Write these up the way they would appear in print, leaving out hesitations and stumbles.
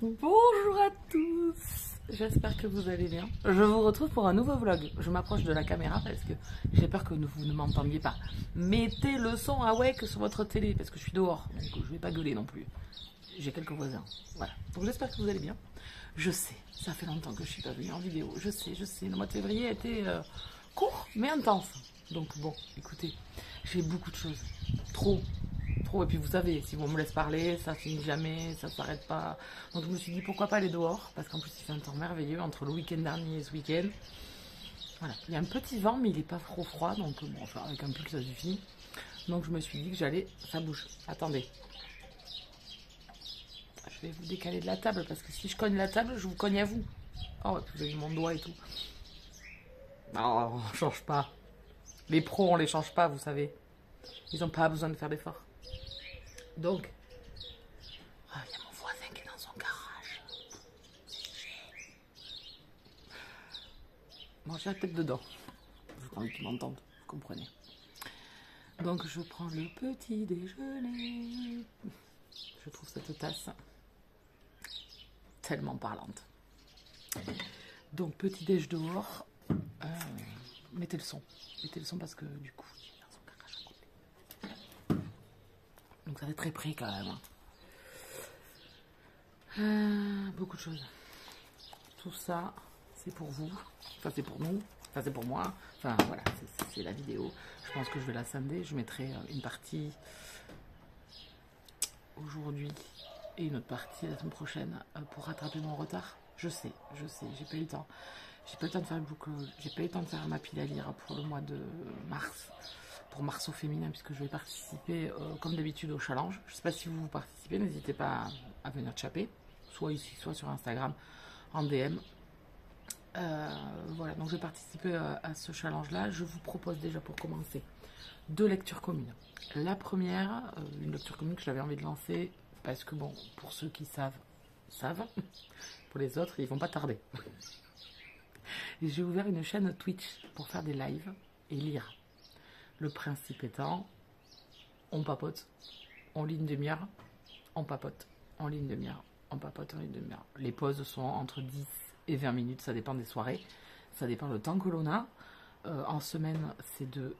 Bonjour à tous, j'espère que vous allez bien. Je vous retrouve pour un nouveau vlog. Je m'approche de la caméra parce que j'ai peur que vous ne m'entendiez pas. Mettez le son awake sur votre télé parce que je suis dehors, donc je vais pas gueuler non plus. J'ai quelques voisins, voilà. Donc j'espère que vous allez bien. Je sais, ça fait longtemps que je suis pas venue en vidéo. Je sais, le mois de février a été court mais intense. Donc bon, écoutez, j'ai beaucoup de choses, trop. Et puis vous savez, si on me laisse parler, ça finit jamais, ça s'arrête pas. Donc je me suis dit pourquoi pas aller dehors, parce qu'en plus il fait un temps merveilleux entre le week-end dernier et ce week-end. Voilà, il y a un petit vent, mais il n'est pas trop froid, donc bon, enfin, avec un pull ça suffit. Donc je me suis dit que j'allais, ça bouge. Attendez, je vais vous décaler de la table, parce que si je cogne la table, je vous cogne à vous. Oh, vous avez mon doigt et tout. Non, on change pas. Les pros, on les change pas, vous savez. Ils n'ont pas besoin de faire d'efforts. Donc, il y a mon voisin qui est dans son garage. Bon, j'ai la tête dedans. Je pas envie qu'ils m'entendent, vous comprenez. Donc, je prends le petit déjeuner. Je trouve cette tasse tellement parlante. Donc, petit déj dehors. Mettez le son. Mettez le son parce que du coup, il est dans son garage à côté. Donc, ça va être très près quand même. Beaucoup de choses. Tout ça, c'est pour vous. Enfin, c'est pour nous. Enfin, c'est pour moi. Enfin, voilà, c'est la vidéo. Je pense que je vais la scinder. Je mettrai une partie aujourd'hui et une autre partie la semaine prochaine pour rattraper mon retard. Je sais, j'ai pas eu le temps. J'ai pas eu le temps de faire le book, j'ai pas eu le temps de faire ma pile à lire pour le mois de mars. Pour Mars au féminin, puisque je vais participer comme d'habitude au challenge. Je sais pas si vous participez, n'hésitez pas à venir chapper, soit ici, soit sur Instagram, en DM. Voilà, donc je vais participer à ce challenge-là. Je vous propose déjà pour commencer 2 lectures communes. La première, une lecture commune que j'avais envie de lancer, parce que bon, pour ceux qui savent. Pour les autres, ils vont pas tarder. Et j'ai ouvert une chaîne Twitch pour faire des lives et lire. Le principe étant, on papote, on lit une demi-heure, on papote, on lit une demi-heure, on papote, on lit une demi-heure. Les pauses sont entre 10 et 20 minutes, ça dépend des soirées, ça dépend le temps que l'on a. En semaine, c'est de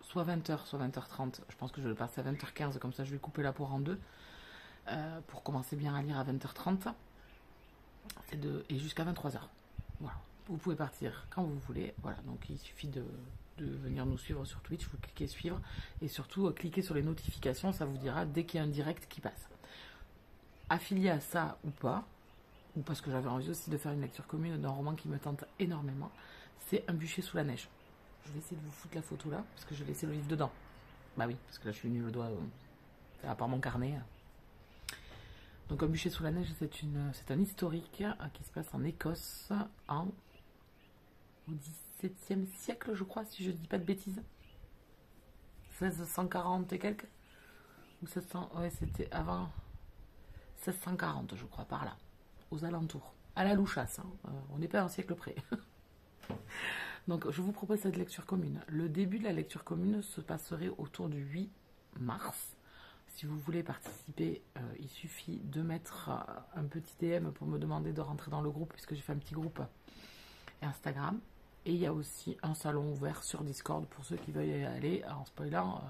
soit 20h, soit 20h30. Je pense que je vais passer à 20h15, comme ça je vais couper la poire en deux. Pour commencer bien à lire à 20h30. Et jusqu'à 23h. Voilà. Vous pouvez partir quand vous voulez. Voilà, donc il suffit de venir nous suivre sur Twitch, vous cliquez suivre et surtout cliquez sur les notifications, ça vous dira dès qu'il y a un direct qui passe. Affilié à ça ou pas, ou parce que j'avais envie aussi de faire une lecture commune d'un roman qui me tente énormément, c'est Un bûcher sous la neige. Je vais essayer de vous foutre la photo là, parce que je vais laisser le livre dedans. Bah oui, parce que là je suis venu le doigt, à part mon carnet. Donc Un bûcher sous la neige, c'est un historique qui se passe en Écosse au XVIIe siècle, je crois, si je ne dis pas de bêtises. 1640 et quelques. Ou 1600, ouais, c'était avant 1640, je crois, par là, aux alentours. À la louchasse, hein. On n'est pas un siècle près. Donc je vous propose cette lecture commune. Le début de la lecture commune se passerait autour du 8 mars. Si vous voulez participer, il suffit de mettre un petit DM pour me demander de rentrer dans le groupe, puisque j'ai fait un petit groupe Instagram. Et il y a aussi un salon ouvert sur Discord pour ceux qui veulent y aller, en spoilant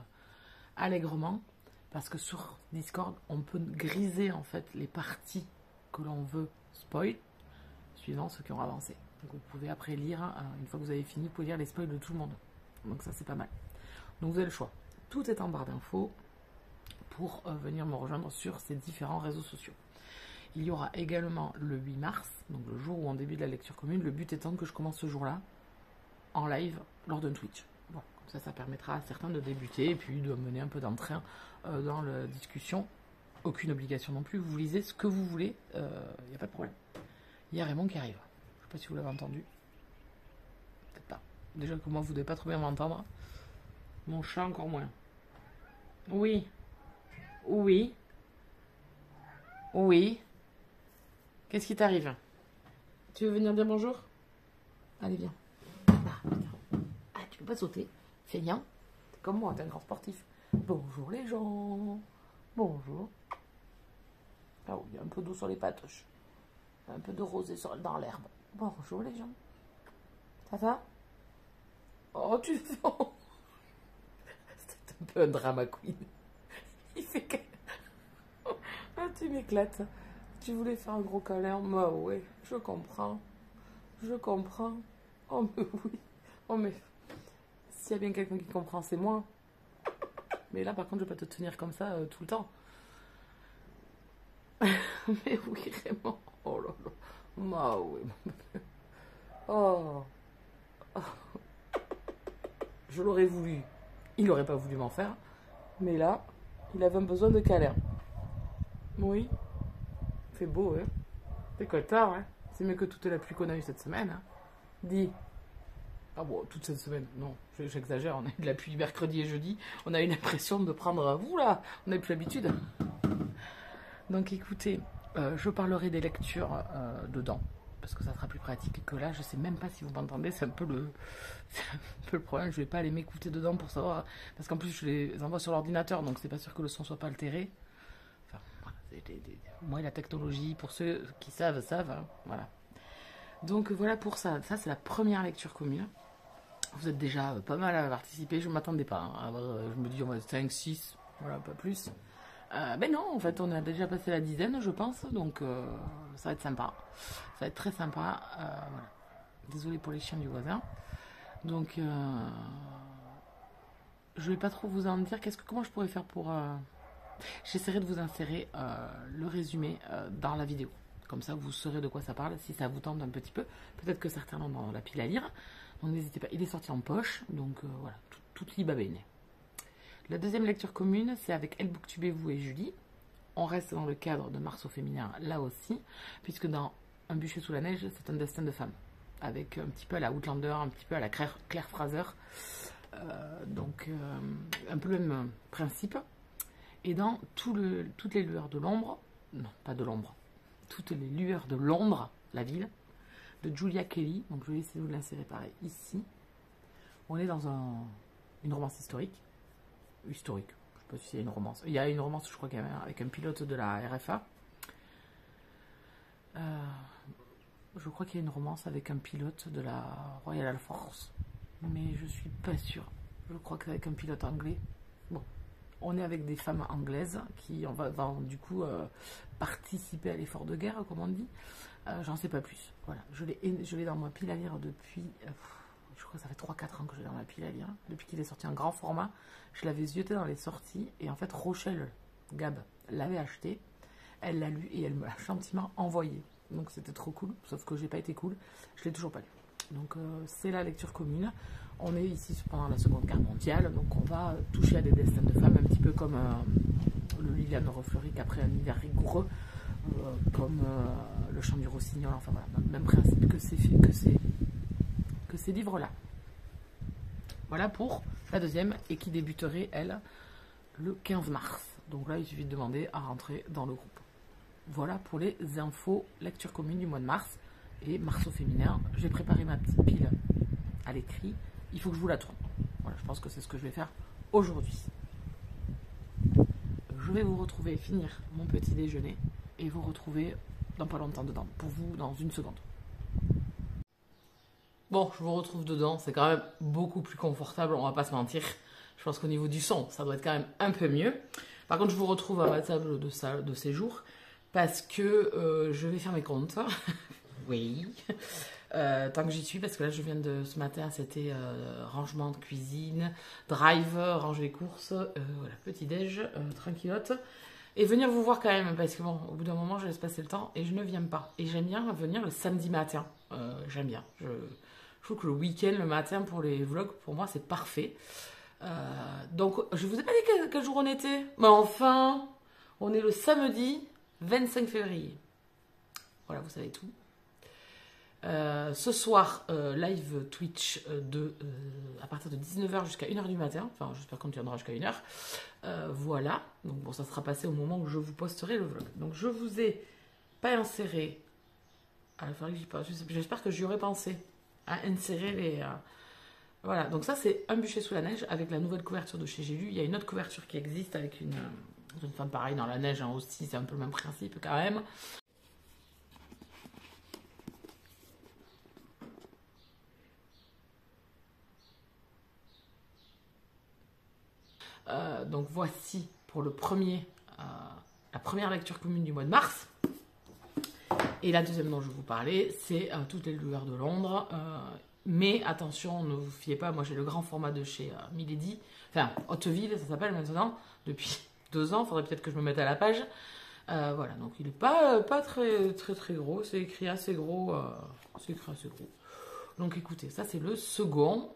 allègrement. Parce que sur Discord, on peut griser en fait les parties que l'on veut spoil, suivant ceux qui ont avancé. Donc vous pouvez après lire, une fois que vous avez fini, vous pouvez lire les spoils de tout le monde. Donc ça c'est pas mal. Donc vous avez le choix. Tout est en barre d'infos pour venir me rejoindre sur ces différents réseaux sociaux. Il y aura également le 8 mars, donc le jour où on débute la lecture commune, le but étant que je commence ce jour-là en live lors d'un Twitch. Bon, comme ça permettra à certains de débuter et puis de mener un peu d'entrain dans la discussion. Aucune obligation non plus, vous lisez ce que vous voulez, il n'y a pas de problème. Il y a Raymond qui arrive. Je ne sais pas si vous l'avez entendu. Peut-être pas. Déjà que moi, vous ne devez pas trop bien m'entendre. Mon chat encore moins. Oui. Oui. Oui. Qu'est-ce qui t'arrive? Tu veux venir dire bonjour? Allez, viens. Ah, tu peux pas sauter. Feignant. T'es comme moi, t'es un grand sportif. Bonjour les gens. Bonjour. Ah oui, il y a un peu d'eau sur les patoches. Un peu de rosée dans l'herbe. Bonjour les gens. Ça va? Oh, tu fais... C'est un peu un drama queen. Il fait que... Ah, tu m'éclates. Tu voulais faire un gros câlin? Bah ouais, je comprends. Je comprends. Oh mais oui. Oh mais... S'il y a bien quelqu'un qui comprend, c'est moi. Mais là, par contre, je vais pas te tenir comme ça tout le temps. Mais oui, vraiment. Oh là là. Bah oui. Oh. Oh. Je l'aurais voulu. Il n'aurait pas voulu m'en faire. Mais là, il avait besoin de câlin. Oui. Il fait beau, hein. C'est content, hein. C'est mieux que toute la pluie qu'on a eue cette semaine. Hein. Dis. Ah bon, toute cette semaine, non, j'exagère, on a eu de la pluie mercredi et jeudi, on a eu l'impression de prendre, vous là, on n'a plus l'habitude. Donc écoutez, je parlerai des lectures dedans, parce que ça sera plus pratique que là, je sais même pas si vous m'entendez, c'est un peu le problème, je vais pas aller m'écouter dedans pour savoir, parce qu'en plus je les envoie sur l'ordinateur, donc c'est pas sûr que le son soit pas altéré. Enfin, voilà, moi et la technologie, pour ceux qui savent, hein, voilà. Donc voilà pour ça, ça c'est la première lecture commune. Vous êtes déjà pas mal à participer, je ne m'attendais pas. Hein. Je me dis on va être 5, 6, voilà, pas plus. Mais non, en fait, on a déjà passé la dizaine, je pense, donc ça va être sympa. Ça va être très sympa. Voilà. Désolée pour les chiens du voisin. Donc, je vais pas trop vous en dire. Comment je pourrais faire pour... J'essaierai de vous insérer le résumé dans la vidéo. Comme ça, vous saurez de quoi ça parle, si ça vous tente un petit peu. Peut-être que certains l'ont dans la pile à lire. Donc n'hésitez pas, il est sorti en poche, donc voilà, tout libre bene. La deuxième lecture commune, c'est avec Elle Booktubez-vous et Julie. On reste dans le cadre de Mars au féminin, là aussi, puisque dans Un bûcher sous la neige, c'est un destin de femme. Avec un petit peu à la Outlander, un petit peu à la Claire Fraser. Donc un peu le même principe. Et dans toutes les lueurs de l'ombre, non, pas de l'ombre, toutes les lueurs de Londres, la ville, de Julia Kelly, donc je vais essayer de vous l'insérer pareil ici. On est dans une romance historique. Je ne sais pas si c'est une romance. Il y a une romance, je crois, avec un pilote de la RFA. Je crois qu'il y a une romance avec un pilote de la Royal Air Force. Mais je suis pas sûre. Je crois que c'est avec un pilote anglais. Bon, on est avec des femmes anglaises qui vont du coup participer à l'effort de guerre, comme on dit. J'en sais pas plus. Voilà, je l'ai dans ma pile à lire depuis, je crois que ça fait 3-4 ans que je l'ai dans ma pile à lire. Depuis qu'il est sorti en grand format, je l'avais zioté dans les sorties. Et en fait, Rochelle Gab l'avait acheté. Elle l'a lu et elle me l'a gentiment envoyé. Donc c'était trop cool, sauf que j'ai pas été cool. Je l'ai toujours pas lu. Donc c'est la lecture commune. On est ici pendant la Seconde Guerre mondiale. Donc on va toucher à des destins de femmes, un petit peu comme le Liliane Refleurie après un hiver rigoureux. Comme le chant du rossignol, enfin voilà, même principe que ces livres-là. Voilà pour la deuxième et qui débuterait, elle, le 15 mars. Donc là, il suffit de demander à rentrer dans le groupe. Voilà pour les infos lecture commune du mois de mars et mars au féminin. J'ai préparé ma petite pile à l'écrit. Il faut que je vous la tourne. Voilà, je pense que c'est ce que je vais faire aujourd'hui. Je vais vous retrouver, finir mon petit déjeuner et vous retrouver dans pas longtemps dedans. Pour vous, dans une seconde. Bon, je vous retrouve dedans. C'est quand même beaucoup plus confortable, on va pas se mentir. Je pense qu'au niveau du son, ça doit être quand même un peu mieux. Par contre, je vous retrouve à ma table de séjour parce que je vais faire mes comptes. Oui. Tant que j'y suis, parce que là, je viens de ce matin, c'était rangement de cuisine, drive, ranger les courses, voilà, petit-déj, tranquillote. Et venir vous voir quand même, parce que bon, au bout d'un moment, je laisse passer le temps et je ne viens pas. Et j'aime bien venir le samedi matin. J'aime bien. Je trouve que le week-end, le matin, pour les vlogs, pour moi, c'est parfait. Donc, je vous ai pas dit quel jour on était. Mais enfin, on est le samedi 25 février. Voilà, vous savez tout. Ce soir, live Twitch à partir de 19h jusqu'à 1h du matin. Enfin, j'espère qu'on tiendra jusqu'à 1h. Voilà. Donc, bon, ça sera passé au moment où je vous posterai le vlog. Donc, je vous ai pas inséré. J'espère que j'y aurais pensé à insérer les. Voilà. Donc, ça, c'est Un bûcher sous la neige avec la nouvelle couverture de chez J'ai lu. Il y a une autre couverture qui existe avec Une femme pareil dans la neige hein, aussi, c'est un peu le même principe quand même. Donc voici pour le premier, la première lecture commune du mois de mars. Et la deuxième dont je vais vous parler, c'est Toutes les lueurs de Londres. Mais attention, ne vous fiez pas, moi j'ai le grand format de chez Milady, enfin Hauteville, ça s'appelle maintenant, depuis 2 ans, il faudrait peut-être que je me mette à la page. Voilà, donc il n'est pas très gros, c'est écrit assez gros, Donc écoutez, ça c'est le second.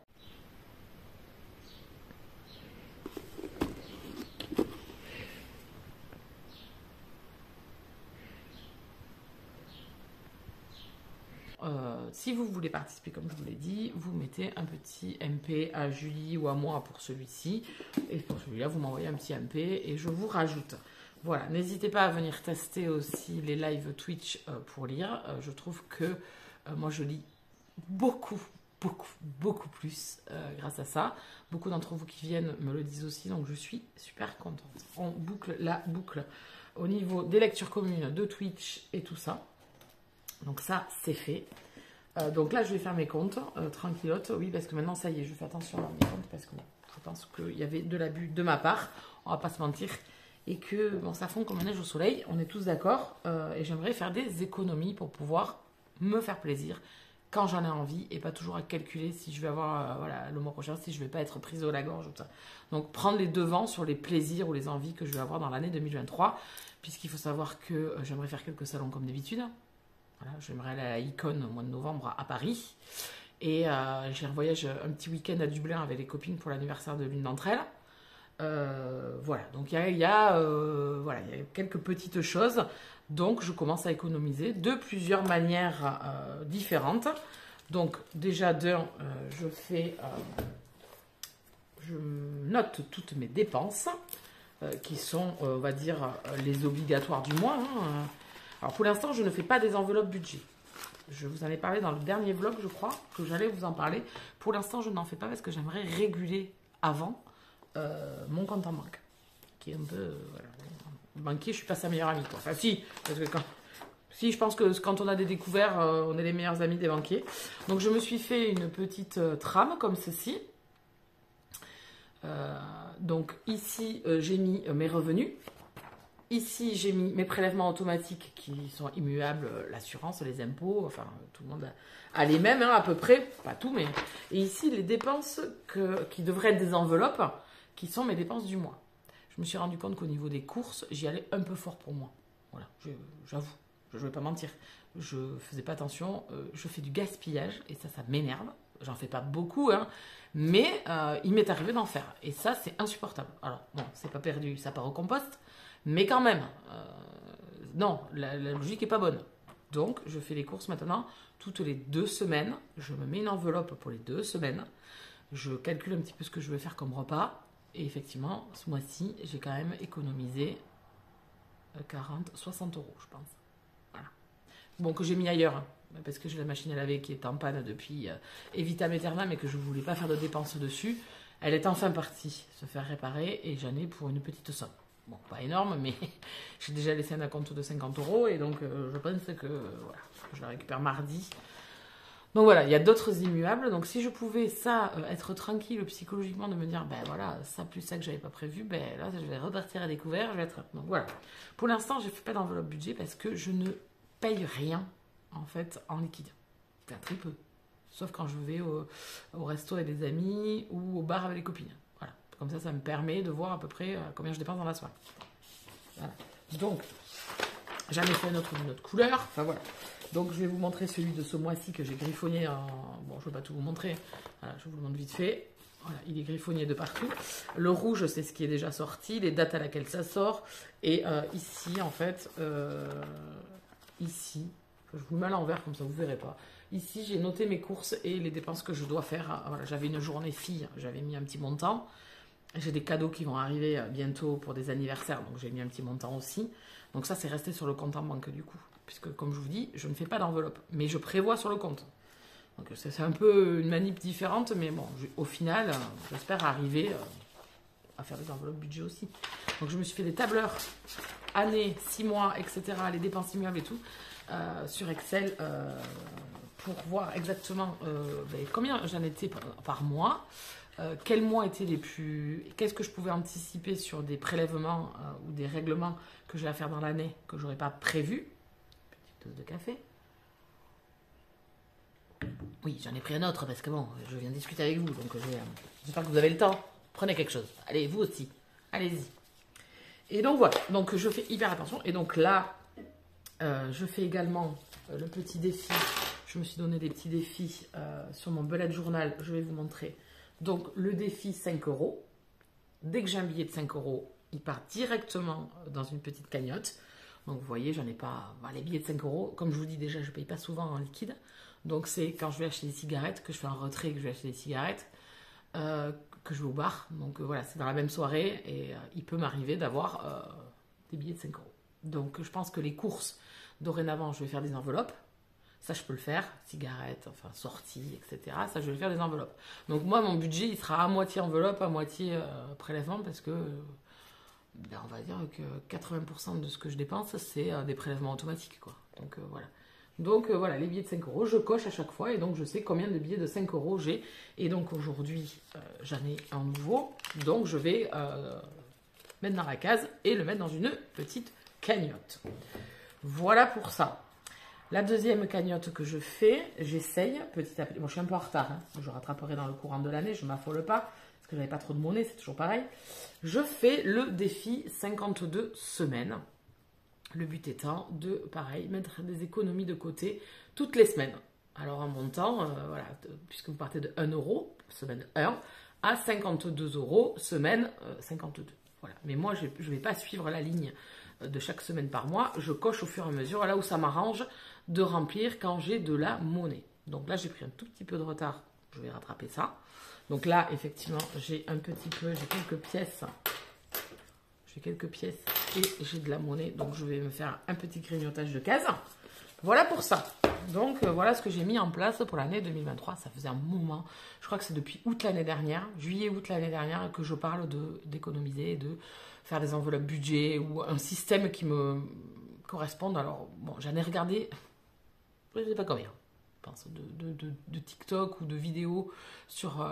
Si vous voulez participer, comme je vous l'ai dit, vous mettez un petit MP à Julie ou à moi pour celui-ci. Et pour celui-là, vous m'envoyez un petit MP et je vous rajoute. Voilà, n'hésitez pas à venir tester aussi les lives Twitch pour lire. Je trouve que moi, je lis beaucoup plus grâce à ça. Beaucoup d'entre vous qui viennent me le disent aussi, donc je suis super contente. On boucle la boucle au niveau des lectures communes de Twitch et tout ça. Donc ça, c'est fait. Donc là, je vais faire mes comptes, tranquillote. Oui, parce que maintenant, ça y est, je fais attention à mes comptes parce que je pense qu'il y avait de l'abus de ma part, on va pas se mentir. Et que, bon, ça fond comme un neige au soleil, on est tous d'accord. Et j'aimerais faire des économies pour pouvoir me faire plaisir quand j'en ai envie et pas toujours à calculer si je vais avoir, voilà, le mois prochain, si je vais pas être prise au la gorge ou tout ça. Donc, prendre les devants sur les plaisirs ou les envies que je vais avoir dans l'année 2023, puisqu'il faut savoir que j'aimerais faire quelques salons comme d'habitude. Voilà, j'aimerais aller à la Icon au mois de novembre à Paris. Et j'ai un voyage, un petit week-end à Dublin avec les copines pour l'anniversaire de l'une d'entre elles. Voilà, donc il y a quelques petites choses. Donc je commence à économiser de plusieurs manières différentes. Donc déjà je note toutes mes dépenses qui sont, on va dire, les obligatoires du mois. Hein. Alors pour l'instant, je ne fais pas des enveloppes budget. Je vous en ai parlé dans le dernier vlog, je crois, que j'allais vous en parler. Pour l'instant, je n'en fais pas parce que j'aimerais réguler avant mon compte en banque. Qui est un peu... voilà. Banquier, je ne suis pas sa meilleure amie. Quoi. Enfin, si, parce que si, je pense que quand on a des découverts, on est les meilleurs amis des banquiers. Donc, je me suis fait une petite trame comme ceci. Donc, ici, j'ai mis mes revenus. Ici, j'ai mis mes prélèvements automatiques qui sont immuables, l'assurance, les impôts, enfin, tout le monde a les mêmes, hein, à peu près, pas tout, mais... Et ici, les dépenses qui devraient être des enveloppes, qui sont mes dépenses du mois. Je me suis rendu compte qu'au niveau des courses, j'y allais un peu fort pour moi. Voilà, j'avoue, je ne vais pas mentir. Je faisais pas attention, je fais du gaspillage, et ça m'énerve. J'en fais pas beaucoup, hein, mais il m'est arrivé d'en faire. Et ça, c'est insupportable. Alors, bon, c'est pas perdu, ça part au compost, mais quand même, non, la logique n'est pas bonne. Donc, je fais les courses maintenant toutes les 2 semaines. Je me mets une enveloppe pour les 2 semaines. Je calcule un petit peu ce que je veux faire comme repas. Et effectivement, ce mois-ci, j'ai quand même économisé 60 euros, je pense. Voilà. Bon, que j'ai mis ailleurs, hein, parce que j'ai la machine à laver qui est en panne depuis Evitam Aeternam et que je ne voulais pas faire de dépenses dessus. Elle est enfin partie se faire réparer et j'en ai pour une petite somme. Bon, pas énorme, mais j'ai déjà laissé un acompte de 50 euros et donc je pense que voilà, je la récupère mardi. Donc voilà, il y a d'autres immuables. Donc si je pouvais être tranquille psychologiquement de me dire, ben voilà, ça plus ça que j'avais pas prévu, ben là je vais repartir à découvert, je vais être... Donc voilà. Pour l'instant, je ne fais pas d'enveloppe budget parce que je ne paye rien en fait en liquide. Enfin, très peu. Sauf quand je vais au resto avec des amis ou au bar avec les copines. Voilà. Comme ça me permet de voir à peu près combien je dépense dans la soirée. Voilà. Donc, j'en ai fait un autre d'une autre couleur. Enfin voilà. Donc, je vais vous montrer celui de ce mois-ci que j'ai griffonné en... Bon, je ne vais pas tout vous montrer. Voilà, je vous le montre vite fait. Voilà, il est griffonné de partout. Le rouge, c'est ce qui est déjà sorti, les dates à laquelle ça sort. Et ici, en fait, ici, je vous le mets à l'envers, comme ça vous ne verrez pas. Ici, j'ai noté mes courses et les dépenses que je dois faire. Voilà, j'avais une journée fille, j'avais mis un petit montant. J'ai des cadeaux qui vont arriver bientôt pour des anniversaires, donc j'ai mis un petit montant aussi. Donc ça, c'est resté sur le compte en banque du coup. Puisque, comme je vous dis, je ne fais pas d'enveloppe, mais je prévois sur le compte. Donc c'est un peu une manip différente, mais bon, au final, j'espère arriver à faire des enveloppes budget aussi. Donc je me suis fait des tableurs année, 6 mois, etc., les dépenses immuables et tout, sur Excel, pour voir exactement combien j'en étais par mois, quels mois étaient les plus... Qu'est-ce que je pouvais anticiper sur des prélèvements ou des règlements que j'ai à faire dans l'année que je n'aurais pas prévu. Petite dose de café. Oui, j'en ai pris un autre parce que bon, je viens de discuter avec vous, donc j'espère que vous avez le temps. Prenez quelque chose. Allez, vous aussi. Allez-y. Et donc voilà, donc je fais hyper attention. Et donc là, je fais également le petit défi. Je me suis donné des petits défis sur mon bullet journal. Je vais vous montrer. Donc le défi 5 €. Dès que j'ai un billet de 5 €, il part directement dans une petite cagnotte. Donc vous voyez, j'en ai pas... les billets de 5 €, comme je vous dis déjà, je ne paye pas souvent en liquide. Donc c'est quand je vais acheter des cigarettes, que je fais un retrait, que je vais acheter des cigarettes, que je vais au bar. Donc voilà, c'est dans la même soirée et il peut m'arriver d'avoir des billets de 5 €. Donc je pense que les courses, dorénavant, je vais faire des enveloppes. Ça, je peux le faire. Cigarettes, enfin sorties, etc. Ça, je vais faire des enveloppes. Donc moi, mon budget, il sera à moitié enveloppe, à moitié prélèvement parce que... on va dire que 80% de ce que je dépense, c'est des prélèvements automatiques, quoi. Donc voilà. Donc voilà, les billets de 5 €, je coche à chaque fois et donc je sais combien de billets de 5 € j'ai. Et donc aujourd'hui, j'en ai un nouveau. Donc je vais mettre dans la case et le mettre dans une petite cagnotte. Voilà pour ça. La deuxième cagnotte que je fais, j'essaye petit à petit. Bon, je suis un peu en retard, hein. Je rattraperai dans le courant de l'année, je ne m'affole pas, parce que je n'avais pas trop de monnaie, c'est toujours pareil. Je fais le défi 52 semaines. Le but étant de, pareil, mettre des économies de côté toutes les semaines. Alors en montant, voilà, puisque vous partez de 1 €, semaine 1, à 52 €, semaine 52. Voilà. Mais moi, je ne vais pas suivre la ligne de chaque semaine par mois. Je coche au fur et à mesure, là où ça m'arrange de remplir quand j'ai de la monnaie. Donc là, j'ai pris un tout petit peu de retard. Je vais rattraper ça. Donc là, effectivement, j'ai un petit peu, j'ai quelques pièces. J'ai quelques pièces et j'ai de la monnaie. Donc, je vais me faire un petit grignotage de cases. Voilà pour ça. Donc, voilà ce que j'ai mis en place pour l'année 2023. Ça faisait un moment. Je crois que c'est depuis août l'année dernière, juillet-août l'année dernière, que je parle d'économiser, de faire des enveloppes budget ou un système qui me corresponde. Alors, bon, j'en ai regardé, je ne sais pas combien. De TikTok ou de vidéos sur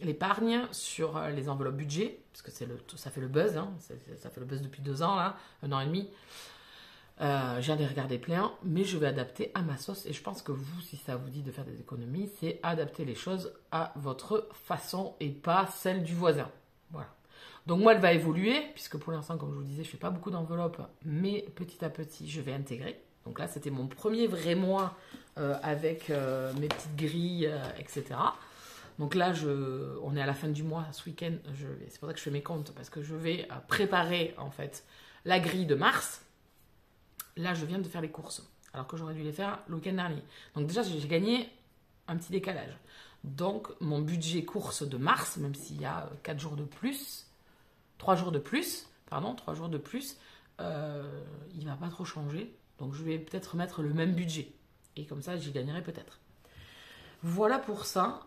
l'épargne, sur les enveloppes budget, parce que ça fait le buzz, hein, ça fait le buzz depuis 2 ans, là, 1 an et demi. J'en ai regardé plein, mais je vais adapter à ma sauce, et je pense que vous, si ça vous dit de faire des économies, c'est adapter les choses à votre façon et pas celle du voisin. Voilà. Donc moi, elle va évoluer, puisque pour l'instant, comme je vous disais, je ne fais pas beaucoup d'enveloppes, mais petit à petit, je vais intégrer. Donc là, c'était mon premier vrai mois avec mes petites grilles, etc. Donc là, on est à la fin du mois, ce week-end. C'est pour ça que je fais mes comptes, parce que je vais préparer, en fait, la grille de mars. Là, je viens de faire les courses, alors que j'aurais dû les faire le week-end dernier. Donc déjà, j'ai gagné un petit décalage. Donc, mon budget course de mars, même s'il y a 4 jours de plus, 3 jours de plus, pardon, 3 jours de plus, il ne va pas trop changer. Donc, je vais peut-être mettre le même budget. Et comme ça, j'y gagnerai peut-être. Voilà pour ça.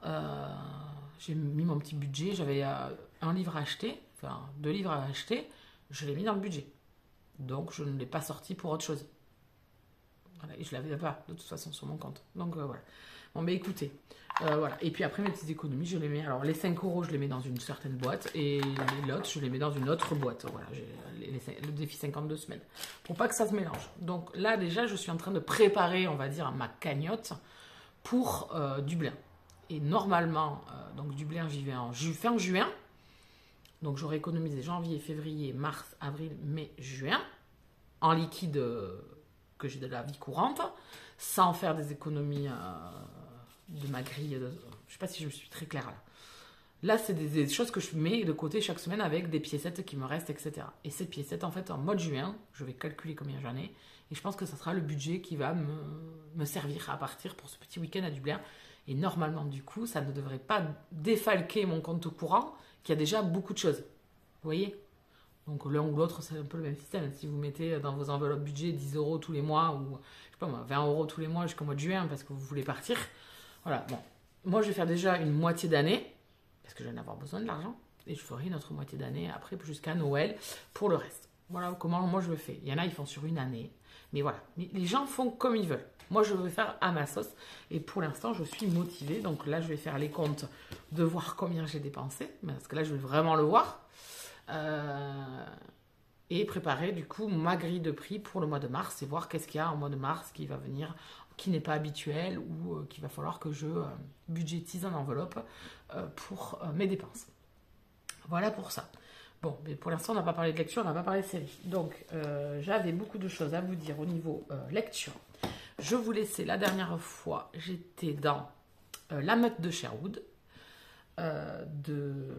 J'ai mis mon petit budget. J'avais un livre à acheter, enfin 2 livres à acheter. Je l'ai mis dans le budget. Donc, je ne l'ai pas sorti pour autre chose. Voilà, et je ne l'avais pas, de toute façon, sur mon compte. Donc, voilà. Bon, mais écoutez, voilà. Et puis après, mes petites économies, je les mets... Alors, les 5 €, je les mets dans une certaine boîte. Et les lots, je les mets dans une autre boîte. Voilà, j'ai le défi 52 semaines. Pour pas que ça se mélange. Donc, là, déjà, je suis en train de préparer, on va dire, ma cagnotte pour Dublin. Et normalement, donc Dublin, j'y vais fin juin. Donc, j'aurais économisé janvier, février, mars, avril, mai, juin. En liquide que j'ai de la vie courante. Sans faire des économies de ma grille. Je ne sais pas si je suis très claire là. Là, c'est des choses que je mets de côté chaque semaine avec des piécettes qui me restent, etc. Et ces piécettes, en fait, en mois de juin, je vais calculer combien j'en ai. Et je pense que ça sera le budget qui va me servir à partir pour ce petit week-end à Dublin. Et normalement, du coup, ça ne devrait pas défalquer mon compte courant, qui a déjà beaucoup de choses. Vous voyez ? Donc l'un ou l'autre, c'est un peu le même système. Si vous mettez dans vos enveloppes budget 10 € tous les mois, ou je sais pas moi, 20 € tous les mois jusqu'au mois de juin, parce que vous voulez partir. Voilà, bon. Moi, je vais faire déjà une moitié d'année, parce que je vais en avoir besoin de l'argent. Et je ferai une autre moitié d'année après jusqu'à Noël pour le reste. Voilà comment moi je le fais. Il y en a, ils font sur une année. Mais voilà, les gens font comme ils veulent. Moi, je vais faire à ma sauce. Et pour l'instant, je suis motivée. Donc là, je vais faire les comptes de voir combien j'ai dépensé. Parce que là, je vais vraiment le voir. Et préparer du coup ma grille de prix pour le mois de mars. Et voir qu'est-ce qu'il y a en mois de mars qui va venir, qui n'est pas habituel. Ou qu'il va falloir que je budgétise en enveloppe pour mes dépenses. Voilà pour ça. Bon, mais pour l'instant, on n'a pas parlé de lecture, on n'a pas parlé de série. Donc, j'avais beaucoup de choses à vous dire au niveau lecture. Je vous laissais la dernière fois, j'étais dans La Meute de Sherwood, de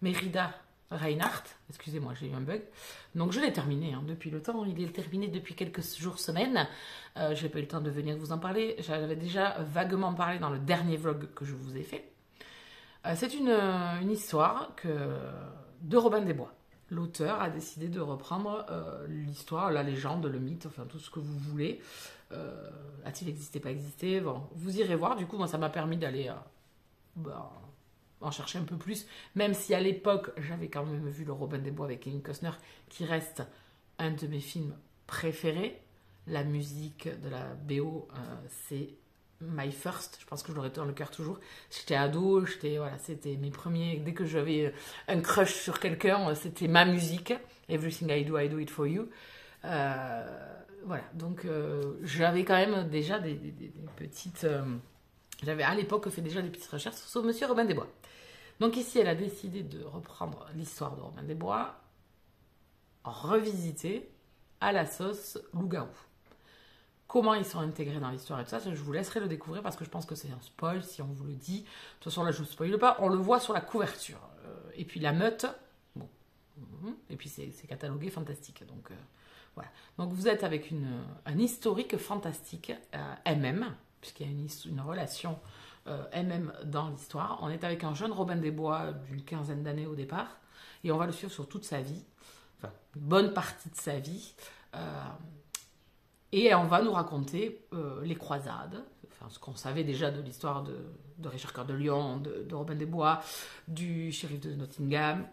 Mérida Reinhardt. Excusez-moi, j'ai eu un bug. Donc, je l'ai terminé depuis le temps. Il est terminé depuis quelques jours, semaines. Je n'ai pas eu le temps de venir vous en parler. J'avais déjà vaguement parlé dans le dernier vlog que je vous ai fait. C'est une histoire de Robin des Bois. L'auteur a décidé de reprendre l'histoire, la légende, le mythe, enfin tout ce que vous voulez. A-t-il existé, pas existé? Bon, vous irez voir. Du coup, moi, ça m'a permis d'aller en chercher un peu plus. Même si à l'époque, j'avais quand même vu le Robin des Bois avec Kevin Costner, qui reste un de mes films préférés. La musique de la BO, c'est My First, je pense que je l'aurais dans le cœur toujours. J'étais ado, voilà, c'était mes premiers. Dès que j'avais un crush sur quelqu'un, c'était ma musique. Everything I do it for you. Voilà, donc j'avais quand même déjà des petites. J'avais à l'époque fait déjà des petites recherches sur Monsieur Robin des Bois. Donc ici, elle a décidé de reprendre l'histoire de Robin des Bois, revisitée à la sauce loup-garou. Comment ils sont intégrés dans l'histoire et tout ça, je vous laisserai le découvrir parce que je pense que c'est un spoil si on vous le dit. De toute façon, là, je ne vous spoile pas, on le voit sur la couverture. Et puis la meute, bon. Et puis c'est catalogué fantastique. Donc voilà. Donc vous êtes avec un historique fantastique MM, puisqu'il y a une relation MM dans l'histoire. On est avec un jeune Robin des Bois d'une quinzaine d'années au départ. Et on va le suivre sur toute sa vie. Enfin, une bonne partie de sa vie. Et on va nous raconter les croisades, enfin, ce qu'on savait déjà de l'histoire de Richard Cœur de Lion, de Robin des Bois, du shérif de Nottingham,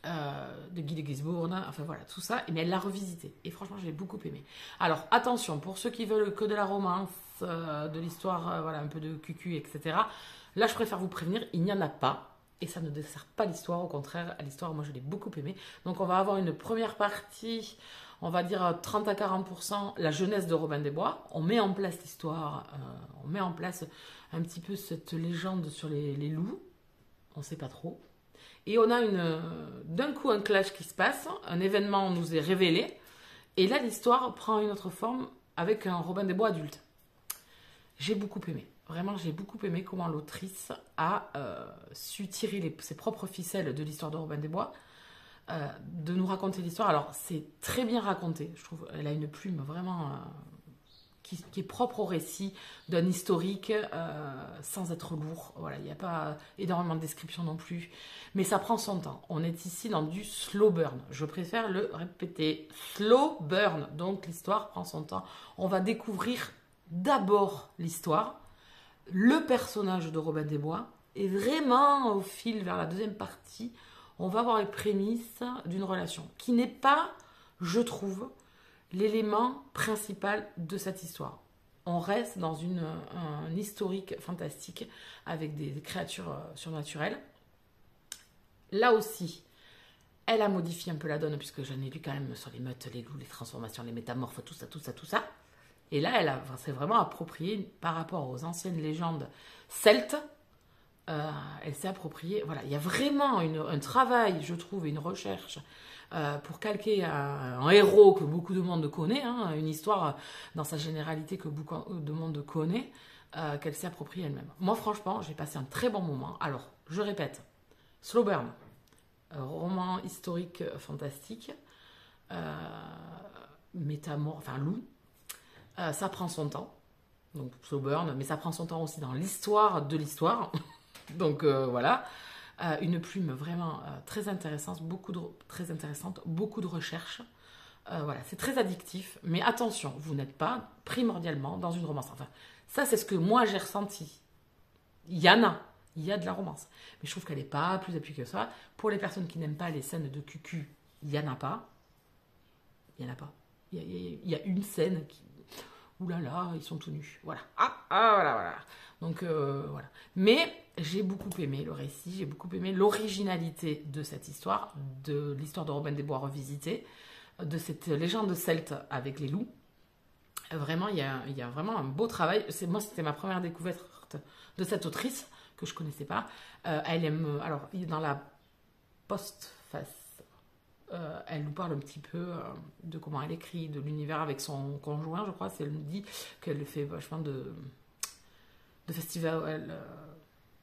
de Guy de Gisbourne, enfin voilà, tout ça. Mais elle l'a revisité. Et franchement, j'ai beaucoup aimé. Alors, attention, pour ceux qui veulent que de la romance, de l'histoire, voilà, un peu de cucu, etc. Là, je préfère vous prévenir, il n'y en a pas. Et ça ne dessert pas l'histoire, au contraire, l'histoire, moi, je l'ai beaucoup aimée. Donc, on va avoir une première partie... On va dire 30 à 40% la jeunesse de Robin des Bois. On met en place l'histoire, on met en place un petit peu cette légende sur les loups. On ne sait pas trop. Et on a d'un coup un clash qui se passe, un événement nous est révélé. Et là, l'histoire prend une autre forme avec un Robin des Bois adulte. J'ai beaucoup aimé. Vraiment, j'ai beaucoup aimé comment l'autrice a su tirer ses propres ficelles de l'histoire de Robin des Bois. De nous raconter l'histoire. Alors, c'est très bien raconté, je trouve. Elle a une plume vraiment qui est propre au récit d'un historique sans être lourd. Voilà, il n'y a pas énormément de descriptions non plus. Mais ça prend son temps. On est ici dans du slow burn. Je préfère le répéter. Slow burn. Donc, l'histoire prend son temps. On va découvrir d'abord l'histoire, le personnage de Robin des Bois, et vraiment, au fil vers la deuxième partie, on va voir les prémices d'une relation qui n'est pas, je trouve, l'élément principal de cette histoire. On reste dans un historique fantastique avec des créatures surnaturelles. Là aussi, elle a modifié un peu la donne puisque j'en ai lu quand même sur les meutes, les loups, les transformations, les métamorphes, tout ça. Et là, elle s'est vraiment appropriée par rapport aux anciennes légendes celtes. Elle s'est appropriée. Voilà, il y a vraiment un travail, je trouve, et une recherche pour calquer un héros que beaucoup de monde connaît, une histoire dans sa généralité que beaucoup de monde connaît, qu'elle s'est appropriée elle-même. Moi, franchement, j'ai passé un très bon moment. Alors, je répète, slow burn, roman historique fantastique, loup, ça prend son temps. Donc, slow burn, mais ça prend son temps aussi dans l'histoire de l'histoire. Donc voilà, une plume vraiment très intéressante, beaucoup de recherches. Voilà, c'est très addictif, mais attention, vous n'êtes pas primordialement dans une romance. Enfin, ça c'est ce que moi j'ai ressenti. Il y en a. Il y a de la romance. Mais je trouve qu'elle n'est pas plus appuyée que ça. Pour les personnes qui n'aiment pas les scènes de cucu, il n'y en a pas. Il n'y en a pas. Il y a une scène qui... Ouh là là, ils sont tout nus. Voilà. Voilà. Donc, voilà. Mais j'ai beaucoup aimé le récit, j'ai beaucoup aimé l'originalité de cette histoire, de l'histoire de Robin des Bois revisitée, de cette légende celte avec les loups. Vraiment, il y a vraiment un beau travail. Moi, c'était ma première découverte de cette autrice, que je ne connaissais pas. Elle aime... Alors, dans la postface, elle nous parle un petit peu de comment elle écrit, de l'univers avec son conjoint, je crois. Elle nous dit qu'elle fait vachement de festival,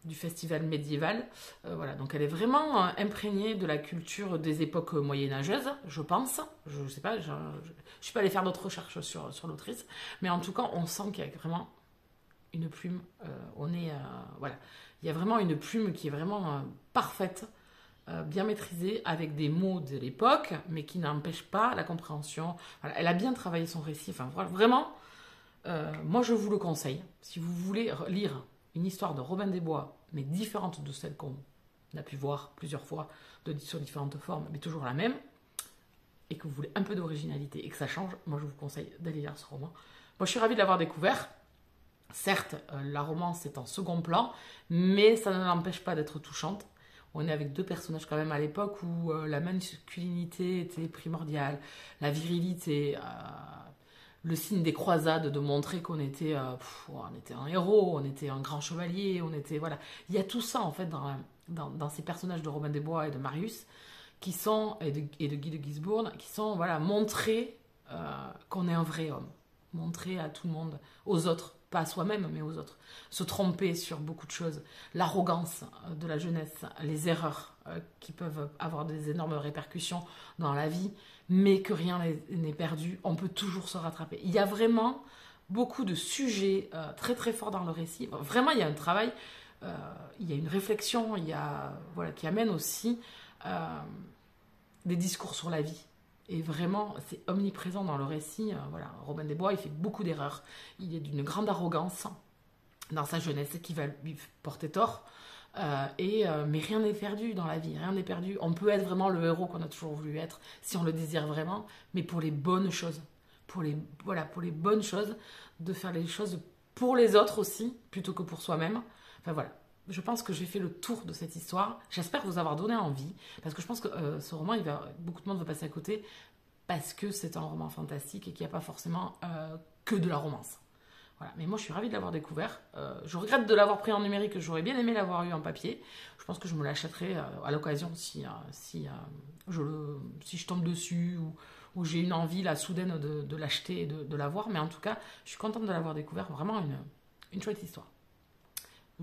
du festival médiéval. Voilà, donc elle est vraiment imprégnée de la culture des époques moyenâgeuses, je pense. Je ne sais pas, je suis pas allée faire d'autres recherches sur l'autrice, mais en tout cas, on sent qu'il y a vraiment une plume. Voilà, il y a vraiment une plume qui est vraiment parfaite. Bien maîtrisée avec des mots de l'époque, mais qui n'empêchent pas la compréhension. Voilà, elle a bien travaillé son récit. Enfin, vraiment, moi je vous le conseille. Si vous voulez lire une histoire de Robin des Bois, mais différente de celle qu'on a pu voir plusieurs fois sur différentes formes, mais toujours la même, et que vous voulez un peu d'originalité et que ça change, moi je vous conseille d'aller lire ce roman. Moi je suis ravie de l'avoir découvert. Certes, la romance est en second plan, mais ça ne l'empêche pas d'être touchante. On est avec deux personnages quand même à l'époque où la masculinité était primordiale, la virilité, le signe des croisades de montrer qu'on était, on était un héros, on était un grand chevalier, on était voilà. Il y a tout ça en fait dans ces personnages de Robin des Bois et de Marius qui sont et de Guy de Gisbourne qui sont voilà montrer qu'on est un vrai homme, montrer à tout le monde, aux autres. Pas à soi-même, mais aux autres. Se tromper sur beaucoup de choses. L'arrogance de la jeunesse, les erreurs qui peuvent avoir des énormes répercussions dans la vie, mais que rien n'est perdu, on peut toujours se rattraper. Il y a vraiment beaucoup de sujets très très forts dans le récit. Vraiment, il y a un travail, il y a une réflexion, voilà, qui amène aussi des discours sur la vie. Et vraiment, c'est omniprésent dans le récit. Voilà, Robin des Bois, il fait beaucoup d'erreurs. Il est d'une grande arrogance dans sa jeunesse qui va lui porter tort. Mais rien n'est perdu dans la vie, rien n'est perdu. On peut être vraiment le héros qu'on a toujours voulu être, si on le désire vraiment, mais pour les bonnes choses. Pour les bonnes choses, de faire les choses pour les autres aussi, plutôt que pour soi-même. Enfin voilà. Je pense que j'ai fait le tour de cette histoire. J'espère vous avoir donné envie, parce que je pense que ce roman, beaucoup de monde va passer à côté, parce que c'est un roman fantastique et qu'il n'y a pas forcément que de la romance. Voilà. Mais moi, je suis ravie de l'avoir découvert. Je regrette de l'avoir pris en numérique, j'aurais bien aimé l'avoir eu en papier. Je pense que je me l'achèterai à l'occasion si je tombe dessus ou j'ai une envie là, soudaine de l'acheter et de l'avoir. Mais en tout cas, je suis contente de l'avoir découvert. Vraiment une chouette histoire.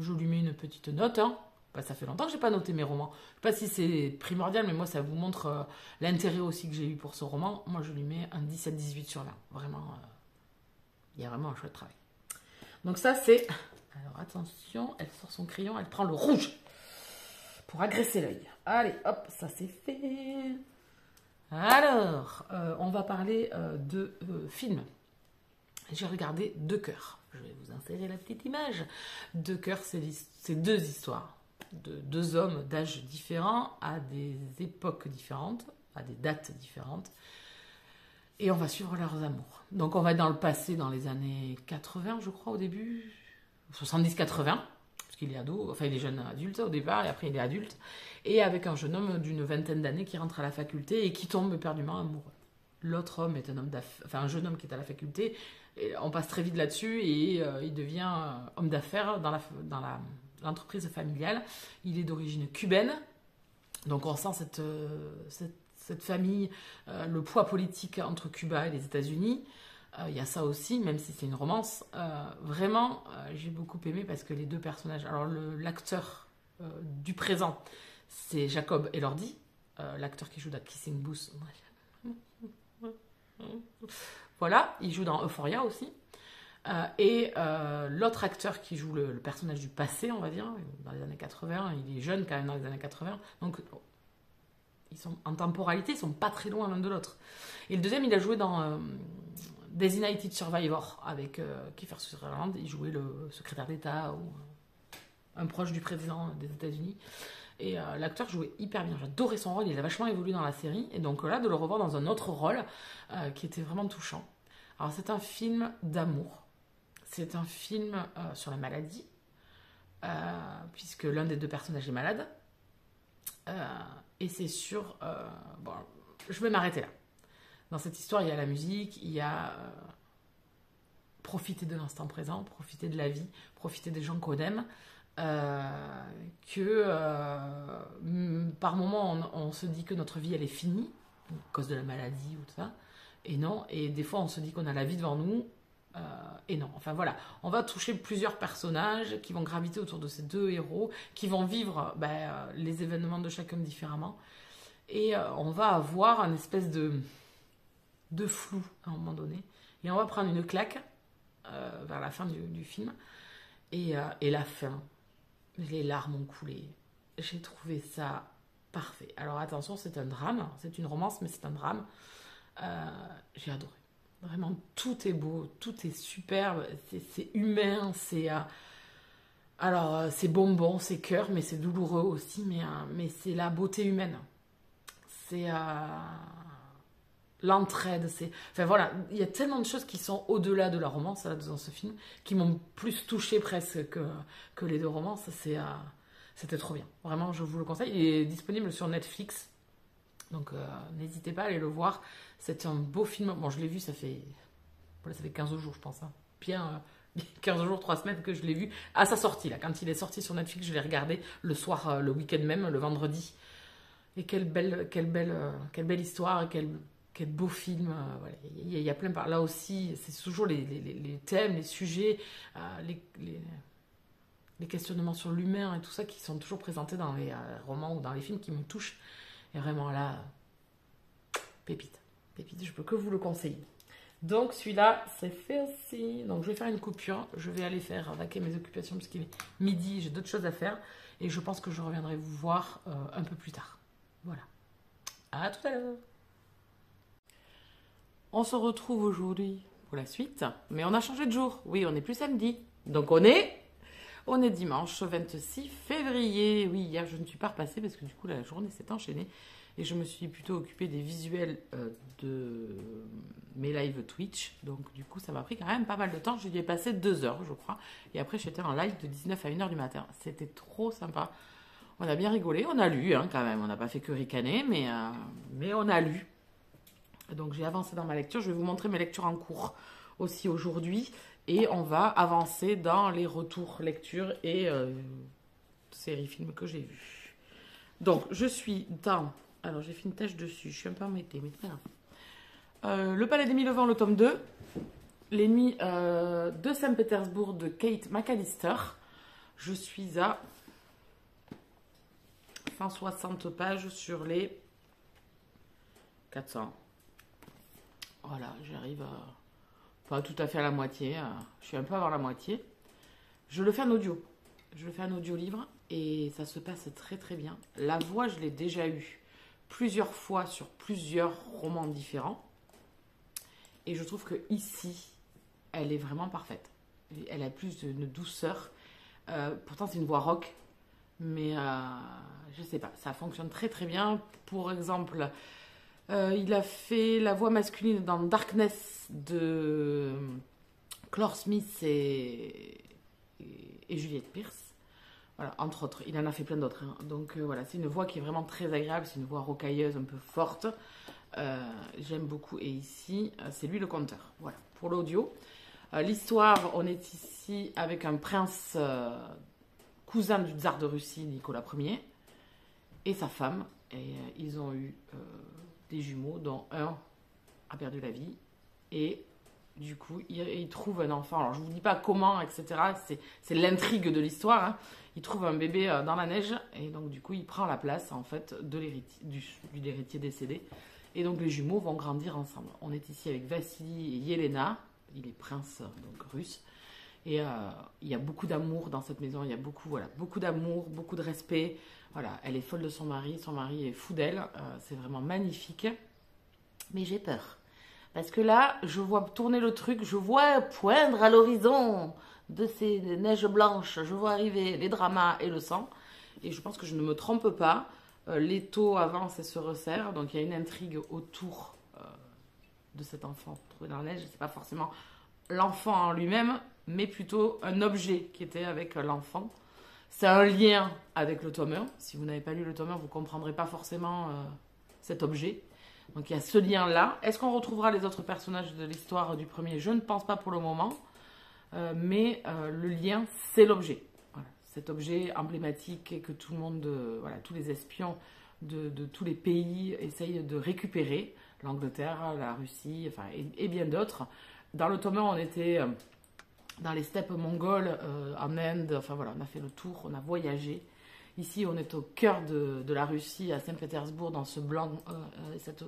Je lui mets une petite note. Hein. Bah, ça fait longtemps que je n'ai pas noté mes romans. Je ne sais pas si c'est primordial, mais moi, ça vous montre l'intérêt aussi que j'ai eu pour ce roman. Moi, je lui mets un 17-18 sur 20. Vraiment, il y a vraiment un chouette travail. Donc ça, c'est... Alors, attention, elle sort son crayon, elle prend le rouge pour agresser l'œil. Allez, hop, ça c'est fait. Alors, on va parler de films. J'ai regardé Deux cœurs. Je vais vous insérer la petite image. Deux cœurs, c'est deux histoires de deux hommes d'âge différents, à des époques différentes, à des dates différentes. Et on va suivre leurs amours. Donc on va être dans le passé, dans les années 80, je crois, au début. 70-80, parce qu'il est ado, enfin il est jeune adulte au départ, et après il est adulte. Et avec un jeune homme d'une vingtaine d'années qui rentre à la faculté et qui tombe éperdument amoureux. L'autre homme est un jeune homme qui est à la faculté. Et on passe très vite là-dessus et il devient homme d'affaires dans l'entreprise familiale. Il est d'origine cubaine, donc on sent cette famille, le poids politique entre Cuba et les États-Unis. Il y a ça aussi, même si c'est une romance. Vraiment, j'ai beaucoup aimé parce que les deux personnages... Alors l'acteur du présent, c'est Jacob Elordi, l'acteur qui joue dans Kissing Booth. Voilà, il joue dans Euphoria aussi. Et l'autre acteur qui joue le personnage du passé, on va dire, dans les années 80, il est jeune quand même dans les années 80, donc ils sont en temporalité, ils sont pas très loin l'un de l'autre. Et le deuxième, il a joué dans Designated Survivor avec Kiefer Sutherland, il jouait le secrétaire d'État ou un proche du président des États-Unis. Et l'acteur jouait hyper bien. J'adorais son rôle, il a vachement évolué dans la série. Et donc là, de le revoir dans un autre rôle qui était vraiment touchant. Alors c'est un film d'amour. C'est un film sur la maladie, puisque l'un des deux personnages est malade. Et c'est sur... bon, je vais m'arrêter là. Dans cette histoire, il y a la musique, il y a profiter de l'instant présent, profiter de la vie, profiter des gens qu'on aime. Par moments, on se dit que notre vie, elle est finie, à cause de la maladie ou tout ça. Et non, et des fois, on se dit qu'on a la vie devant nous. Et non, enfin voilà, on va toucher plusieurs personnages qui vont graviter autour de ces deux héros, qui vont vivre les événements de chacun différemment. Et on va avoir une espèce de flou à un moment donné. Et on va prendre une claque vers la fin du film. Et la fin, les larmes ont coulé. J'ai trouvé ça parfait. Alors attention, c'est un drame, c'est une romance, mais c'est un drame. J'ai adoré. Vraiment, tout est beau, tout est superbe, c'est humain, c'est bonbon, c'est cœur, mais c'est douloureux aussi, mais c'est la beauté humaine. C'est l'entraide, enfin voilà, il y a tellement de choses qui sont au-delà de la romance là, dans ce film, qui m'ont plus touchée presque que les deux romances. C'était trop bien. Vraiment, je vous le conseille. Il est disponible sur Netflix. Donc n'hésitez pas à aller le voir. C'est un beau film. Bon, je l'ai vu, ça fait 15 jours, je pense. Hein. Bien 15 jours, 3 semaines que je l'ai vu. À sa sortie, là. Quand il est sorti sur Netflix, je l'ai regardé le soir, le week-end même, le vendredi. Et quelle belle histoire, et quel beau film. Voilà. Il y a plein par là aussi. C'est toujours les thèmes, les sujets, les questionnements sur l'humain et tout ça qui sont toujours présentés dans les romans ou dans les films qui me touchent. Et vraiment là, pépite, je peux que vous le conseiller. Donc celui-là, c'est fait aussi. Donc je vais faire une coupure, je vais aller faire vaquer mes occupations parce qu'il est midi, j'ai d'autres choses à faire. Et je pense que je reviendrai vous voir un peu plus tard. Voilà. À tout à l'heure. On se retrouve aujourd'hui pour la suite, mais on a changé de jour. Oui, on n'est plus samedi. Donc on est dimanche 26 février. Oui, hier je ne suis pas repassée parce que du coup la journée s'est enchaînée et je me suis plutôt occupée des visuels de mes lives Twitch. Donc du coup ça m'a pris quand même pas mal de temps. J'y ai passé 2 heures je crois. Et après j'étais en live de 19 à 1h du matin. C'était trop sympa. On a bien rigolé. On a lu quand même. On n'a pas fait que ricaner, mais on a lu. Donc j'ai avancé dans ma lecture. Je vais vous montrer mes lectures en cours aussi aujourd'hui. Et on va avancer dans les retours lecture et séries films que j'ai vus. Donc, je suis dans... Alors, j'ai fait une tache dessus. Je suis un peu embêtée, mais très grave. Le Palais des Mille Vents, le tome 2. Les Nuits de Saint-Pétersbourg de Kate McAllister. Je suis à 160 pages sur les 400. Voilà, j'arrive à... Pas tout à fait à la moitié, je suis un peu avant la moitié. Je le fais en audio. Je le fais en audio-livre et ça se passe très très bien. La voix, je l'ai déjà eue plusieurs fois sur plusieurs romans différents. Et je trouve que ici, elle est vraiment parfaite. Elle a plus de douceur. Pourtant, c'est une voix rock. Mais je sais pas, ça fonctionne très très bien. Pour exemple... il a fait la voix masculine dans Darkness de Clore Smith et Juliette Pierce. Voilà, entre autres. Il en a fait plein d'autres. Hein. Donc voilà, c'est une voix qui est vraiment très agréable. C'est une voix rocailleuse, un peu forte. J'aime beaucoup. Et ici, c'est lui le conteur. Voilà, pour l'audio. L'histoire, on est ici avec un prince cousin du tsar de Russie, Nicolas Ier, et sa femme. Et ils ont eu... des jumeaux dont un a perdu la vie et du coup il trouve un enfant. Alors je vous dis pas comment, etc. C'est l'intrigue de l'histoire. Hein. Il trouve un bébé dans la neige et donc du coup il prend la place en fait de l'héritier décédé et donc les jumeaux vont grandir ensemble. On est ici avec Vassili et Yelena, il est prince donc russe et il y a beaucoup d'amour dans cette maison. Il y a beaucoup d'amour, beaucoup de respect. Voilà, elle est folle de son mari est fou d'elle, c'est vraiment magnifique. Mais j'ai peur. Parce que là, je vois tourner le truc, je vois poindre à l'horizon de ces neiges blanches, je vois arriver les dramas et le sang. Et je pense que je ne me trompe pas. L'étau avance et se resserre, donc il y a une intrigue autour de cet enfant trouvé dans la neige. C'est pas forcément l'enfant en lui-même, mais plutôt un objet qui était avec l'enfant. C'est un lien avec le tome 1. Si vous n'avez pas lu le tome 1, vous ne comprendrez pas forcément cet objet. Donc il y a ce lien-là. Est-ce qu'on retrouvera les autres personnages de l'histoire du premier? Je ne pense pas pour le moment. Mais le lien, c'est l'objet. Voilà. Cet objet emblématique que tout le monde, voilà, tous les espions de tous les pays essayent de récupérer. L'Angleterre, la Russie, enfin, et bien d'autres. Dans le tome 1, on était dans les steppes mongoles, en Inde. Enfin voilà, on a fait le tour, on a voyagé. Ici, on est au cœur de la Russie, à Saint-Pétersbourg, dans ce blanc,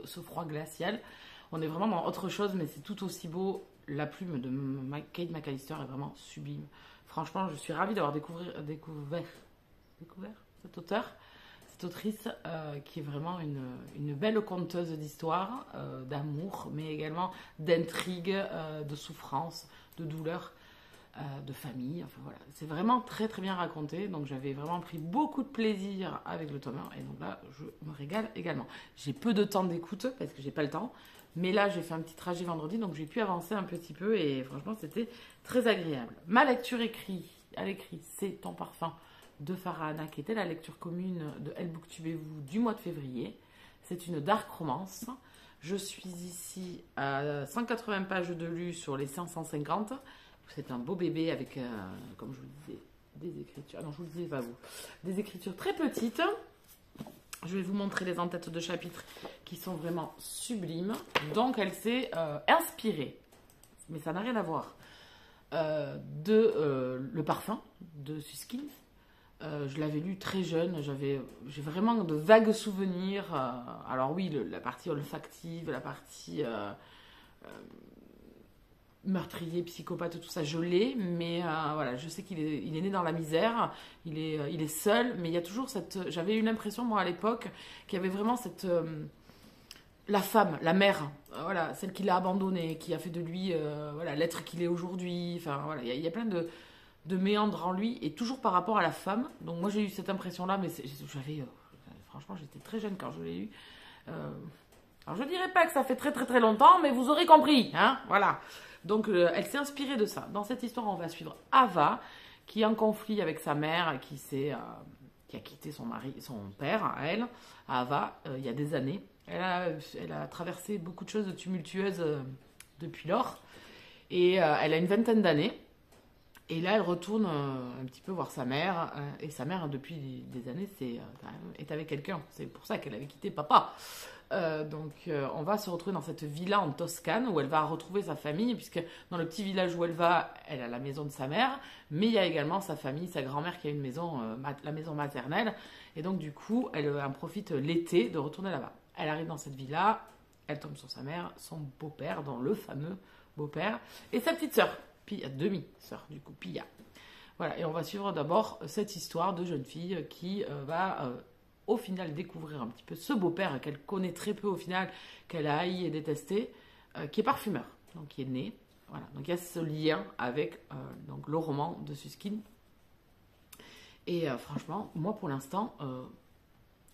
ce froid glacial. On est vraiment dans autre chose, mais c'est tout aussi beau. La plume de Kate McAllister est vraiment sublime. Franchement, je suis ravie d'avoir découvert cet auteur, cette autrice, qui est vraiment une belle conteuse d'histoire, d'amour, mais également d'intrigue, de souffrance, de douleur, de famille. Enfin voilà, c'est vraiment très très bien raconté. Donc j'avais vraiment pris beaucoup de plaisir avec le tome 1, et donc là, je me régale également. J'ai peu de temps d'écoute parce que j'ai pas le temps. Mais là, j'ai fait un petit trajet vendredi, donc j'ai pu avancer un petit peu et franchement, c'était très agréable. Ma lecture à l'écrit, c'est Ton parfum de Farhana, qui était la lecture commune de Elle Booktubez-vous du mois de février. C'est une dark romance. Je suis ici à 180 pages de lu sur les 550. C'est un beau bébé avec, comme je vous disais, des écritures. Ah non, je vous le disais pas vous. Des écritures très petites. Je vais vous montrer les entêtes de chapitres qui sont vraiment sublimes. Donc, elle s'est inspirée, mais ça n'a rien à voir, Le parfum de Suskind. Je l'avais lu très jeune, j'ai vraiment de vagues souvenirs. Alors oui, la partie olfactive, la partie meurtrier, psychopathe, tout ça, je l'ai, mais voilà, je sais qu'il est né dans la misère, il est seul, mais il y a toujours cette... J'avais eu l'impression, moi, à l'époque, qu'il y avait vraiment cette... la femme, la mère, voilà, celle qui l'a abandonné, qui a fait de lui voilà, l'être qu'il est aujourd'hui, enfin, voilà, il y a plein de méandres en lui, et toujours par rapport à la femme. Donc moi, j'ai eu cette impression-là, mais franchement, j'étais très jeune quand je l'ai eu. Alors, je dirais pas que ça fait très très très longtemps, mais vous aurez compris, hein, voilà. Donc, elle s'est inspirée de ça. Dans cette histoire, on va suivre Ava, qui est en conflit avec sa mère, qui a quitté son père, à elle, Ava, il y a des années. Elle a traversé beaucoup de choses tumultueuses depuis lors. Et elle a une vingtaine d'années. Et là, elle retourne un petit peu voir sa mère. Et sa mère, depuis des années, est avec quelqu'un. C'est pour ça qu'elle avait quitté papa. Donc, on va se retrouver dans cette villa en Toscane où elle va retrouver sa famille, puisque dans le petit village où elle va, elle a la maison de sa mère, mais il y a également sa famille, sa grand-mère qui a une maison, la maison maternelle. Et donc, du coup, elle en profite l'été de retourner là-bas. Elle arrive dans cette villa, elle tombe sur sa mère, son beau-père, dans le fameux beau-père, et sa petite sœur, demi-sœur, du coup, Pia. Voilà, et on va suivre d'abord cette histoire de jeune fille qui va au final découvrir un petit peu ce beau-père qu'elle connaît très peu au final, qu'elle a haï et détesté, qui est parfumeur, donc qui est né. Voilà, donc il y a ce lien avec donc le roman de Suskind. Et franchement, moi pour l'instant,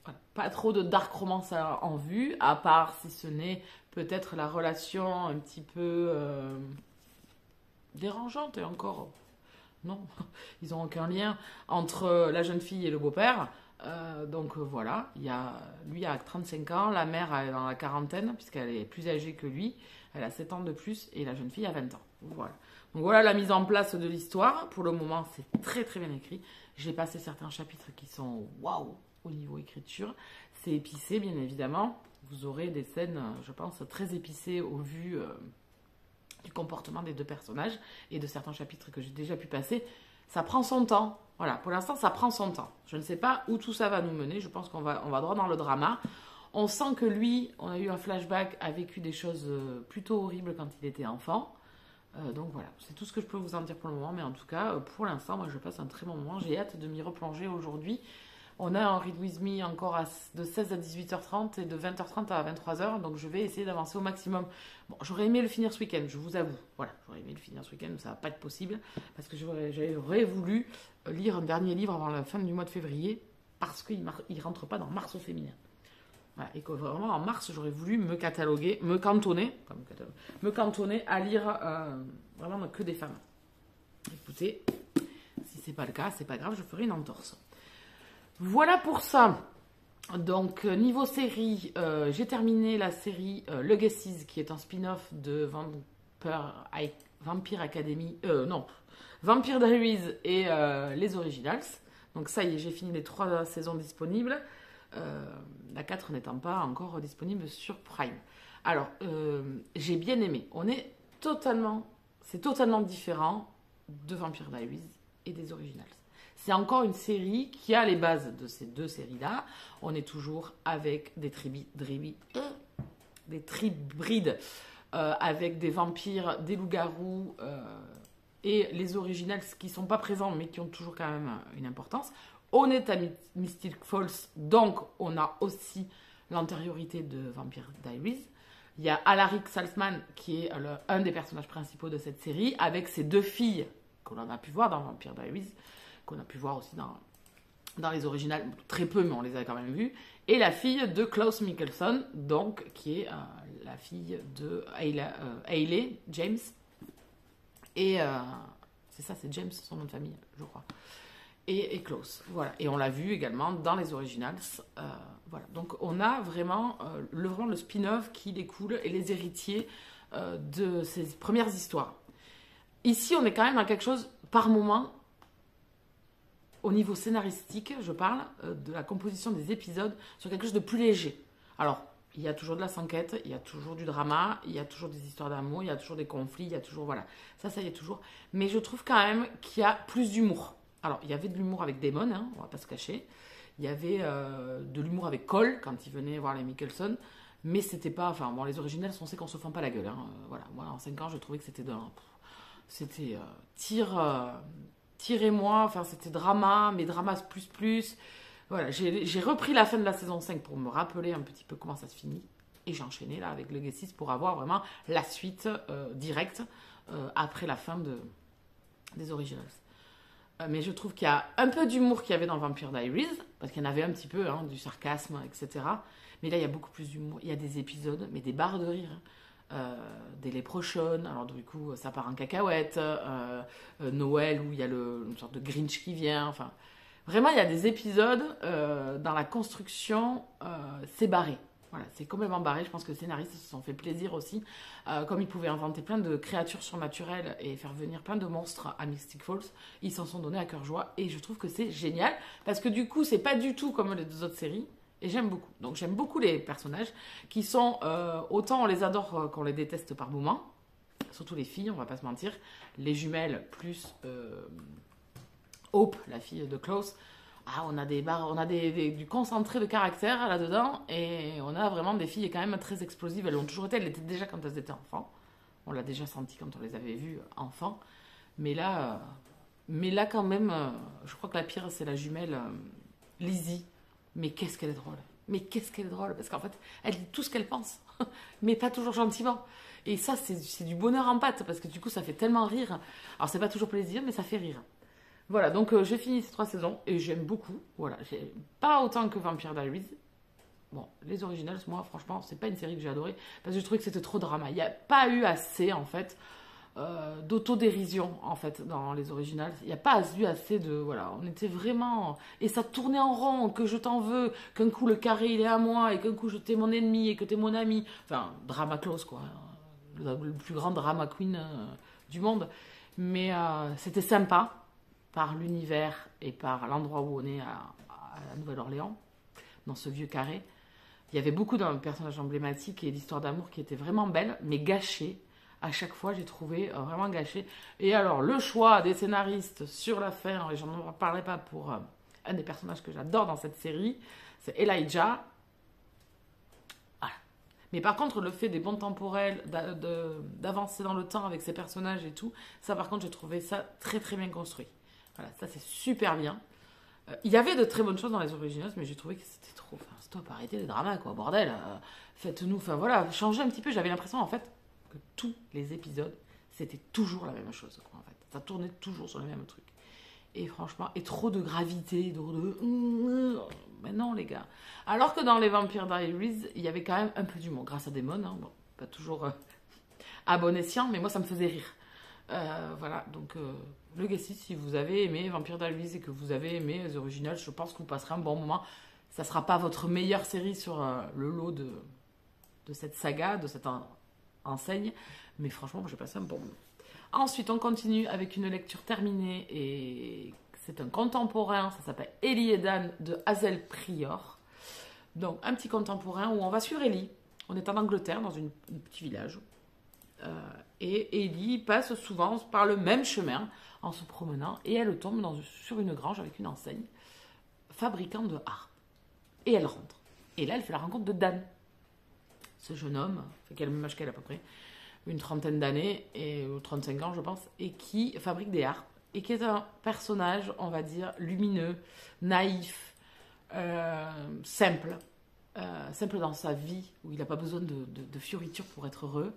voilà, pas trop de dark romance en vue, à part si ce n'est peut-être la relation un petit peu dérangeante, et encore, non, ils n'ont aucun lien entre la jeune fille et le beau-père. Donc voilà, lui a 35 ans, la mère est dans la quarantaine, puisqu'elle est plus âgée que lui, elle a 7 ans de plus, et la jeune fille a 20 ans. Voilà. Donc voilà la mise en place de l'histoire. Pour le moment, c'est très très bien écrit. J'ai passé certains chapitres qui sont waouh au niveau écriture. C'est épicé, bien évidemment. Vous aurez des scènes, je pense, très épicées au vu du comportement des deux personnages et de certains chapitres que j'ai déjà pu passer. Ça prend son temps. Voilà, pour l'instant, ça prend son temps. Je ne sais pas où tout ça va nous mener. Je pense on va droit dans le drama. On sent que lui, on a eu un flashback, a vécu des choses plutôt horribles quand il était enfant. Donc voilà, c'est tout ce que je peux vous en dire pour le moment. Mais en tout cas, pour l'instant, moi, je passe un très bon moment. J'ai hâte de m'y replonger aujourd'hui. On a un Read With Me encore de 16 à 18h30 et de 20h30 à 23h. Donc je vais essayer d'avancer au maximum. Bon, j'aurais aimé le finir ce week-end, je vous avoue. Voilà, j'aurais aimé le finir ce week-end, mais ça va pas être possible. Parce que j'aurais voulu lire un dernier livre avant la fin du mois de février. Parce qu'il ne rentre pas dans Mars au féminin. Voilà, et que vraiment en mars, j'aurais voulu me cantonner à lire vraiment que des femmes. Écoutez, si c'est pas le cas, c'est pas grave, je ferai une entorse. Voilà pour ça. Donc, niveau série, j'ai terminé la série Legacies, qui est un spin-off de Vampire Academy. Non, Vampire Diaries et les Originals. Donc, ça y est, j'ai fini les 3 saisons disponibles. La 4 n'étant pas encore disponible sur Prime. Alors, j'ai bien aimé. C'est totalement différent de Vampire Diaries et des Originals. C'est encore une série qui a les bases de ces 2 séries-là. On est toujours avec des tribrides, avec des vampires, des loups-garous, et les Originals qui ne sont pas présents, mais qui ont toujours quand même une importance. On est à Mystic Falls, donc on a aussi l'antériorité de Vampire Diaries. Il y a Alaric Saltzman, qui est un des personnages principaux de cette série, avec ses 2 filles qu'on a pu voir dans Vampire Diaries, qu'on a pu voir aussi dans les originales, très peu, mais on les a quand même vues, et la fille de Klaus Michelson, donc, qui est la fille de Hayley James, et c'est ça, c'est James, son nom de famille, je crois, et Klaus, voilà, et on l'a vu également dans les originals, voilà, donc on a vraiment le spin-off qui découle, et les héritiers de ces premières histoires. Ici, on est quand même dans quelque chose, par moment, au niveau scénaristique, je parle de la composition des épisodes, sur quelque chose de plus léger. Alors, il y a toujours de la s'enquête, il y a toujours du drama, il y a toujours des histoires d'amour, il y a toujours des conflits, il y a toujours, voilà, ça y est toujours. Mais je trouve quand même qu'il y a plus d'humour. Alors, il y avait de l'humour avec Damon, hein, on va pas se cacher. Il y avait de l'humour avec Cole, quand il venait voir les Michelson. Mais c'était pas, enfin, bon, les originales, on sait qu'on se fend pas la gueule, hein. Voilà, moi, en 5 ans, je trouvais que c'était tirez-moi, enfin c'était drama, mais drama plus. Voilà, j'ai repris la fin de la saison 5 pour me rappeler un petit peu comment ça se finit. Et j'ai enchaîné là avec Legacy pour avoir vraiment la suite directe après la fin des Originals. Mais je trouve qu'il y a un peu d'humour qu'il y avait dans Vampire Diaries, parce qu'il y en avait un petit peu, hein, du sarcasme, etc. Mais là, il y a beaucoup plus d'humour. Il y a des épisodes, mais des barres de rire. Des Leprechaun, alors du coup ça part en cacahuète, Noël où il y a une sorte de Grinch qui vient, enfin vraiment il y a des épisodes dans la construction, c'est barré, voilà, c'est complètement barré. Je pense que les scénaristes se sont fait plaisir aussi, comme ils pouvaient inventer plein de créatures surnaturelles et faire venir plein de monstres à Mystic Falls, ils s'en sont donnés à cœur joie et je trouve que c'est génial parce que du coup c'est pas du tout comme les 2 autres séries. Et j'aime beaucoup. Donc j'aime beaucoup les personnages qui sont... autant on les adore qu'on les déteste par moments. Surtout les filles, on va pas se mentir. Les jumelles plus Hope, la fille de Klaus. Ah, on a du concentré de caractère là-dedans. Et on a vraiment des filles quand même très explosives. Elles l'ont toujours été. Elles l'étaient déjà quand elles étaient enfants. On l'a déjà senti quand on les avait vues enfants. Mais là quand même, je crois que la pire, c'est la jumelle Lizzie. Mais qu'est-ce qu'elle est drôle. Mais qu'est-ce qu'elle est drôle. Parce qu'en fait, elle dit tout ce qu'elle pense. Mais pas toujours gentiment. Et ça, c'est du bonheur en pâte. Parce que du coup, ça fait tellement rire. Alors, c'est pas toujours plaisir, mais ça fait rire. Voilà, donc j'ai fini ces 3 saisons. Et j'aime beaucoup. Voilà, pas autant que Vampire Diaries. Bon, les Originals, moi, franchement, c'est pas une série que j'ai adorée. Parce que je trouvais que c'était trop drama. Il n'y a pas eu assez, en fait, d'autodérision en fait dans les originales. Il n'y a pas eu assez de... Voilà, on était vraiment... Et ça tournait en rond, que je t'en veux, qu'un coup le carré il est à moi, et qu'un coup je t'es mon ennemi, et que t'es mon ami. Enfin, drama close quoi. Le plus grand drama queen du monde. Mais c'était sympa, par l'univers et par l'endroit où on est à la Nouvelle-Orléans, dans ce vieux carré. Il y avait beaucoup de personnages emblématiques et d'histoires d'amour qui étaient vraiment belles, mais gâchées. À chaque fois, j'ai trouvé vraiment gâché. Et alors, le choix des scénaristes sur la fin, et j'en parlerai pas pour un des personnages que j'adore dans cette série, c'est Elijah. Voilà. Mais par contre, le fait des bonds temporels, d'avancer dans le temps avec ces personnages et tout, ça par contre, j'ai trouvé ça très très bien construit. Voilà, ça c'est super bien. Il y avait de très bonnes choses dans les originals, mais j'ai trouvé que c'était trop. Enfin, stop, arrêtez les dramas, quoi, bordel. Faites-nous. Enfin voilà, changez un petit peu. J'avais l'impression, en fait, que tous les épisodes, c'était toujours la même chose, quoi, en fait. Ça tournait toujours sur les mêmes trucs. Et franchement, et trop de gravité, mais non, les gars. Alors que dans les Vampire Diaries, il y avait quand même un peu d'humour, grâce à Damon, hein. Bon, pas toujours à bon escient, mais moi, ça me faisait rire. Voilà, donc le Legacy, si vous avez aimé Vampire Diaries et que vous avez aimé les originales, je pense que vous passerez un bon moment. Ça sera pas votre meilleure série sur le lot de cette saga, de cette enseigne, mais franchement, j'ai passé un bon moment. Ensuite, on continue avec une lecture terminée et c'est un contemporain, ça s'appelle Ellie et Dan de Hazel Prior. Donc, un petit contemporain où on va suivre Ellie. On est en Angleterre, dans un petit village. Et Ellie passe souvent par le même chemin en se promenant et elle tombe sur une grange avec une enseigne fabricant de harpes. Et elle rentre. Et là, elle fait la rencontre de Dan. Ce jeune homme, qui a le même âge qu'elle à peu près, une trentaine d'années, ou 35 ans je pense, et qui fabrique des harpes, et qui est un personnage, on va dire, lumineux, naïf, simple dans sa vie, où il n'a pas besoin de fioritures pour être heureux,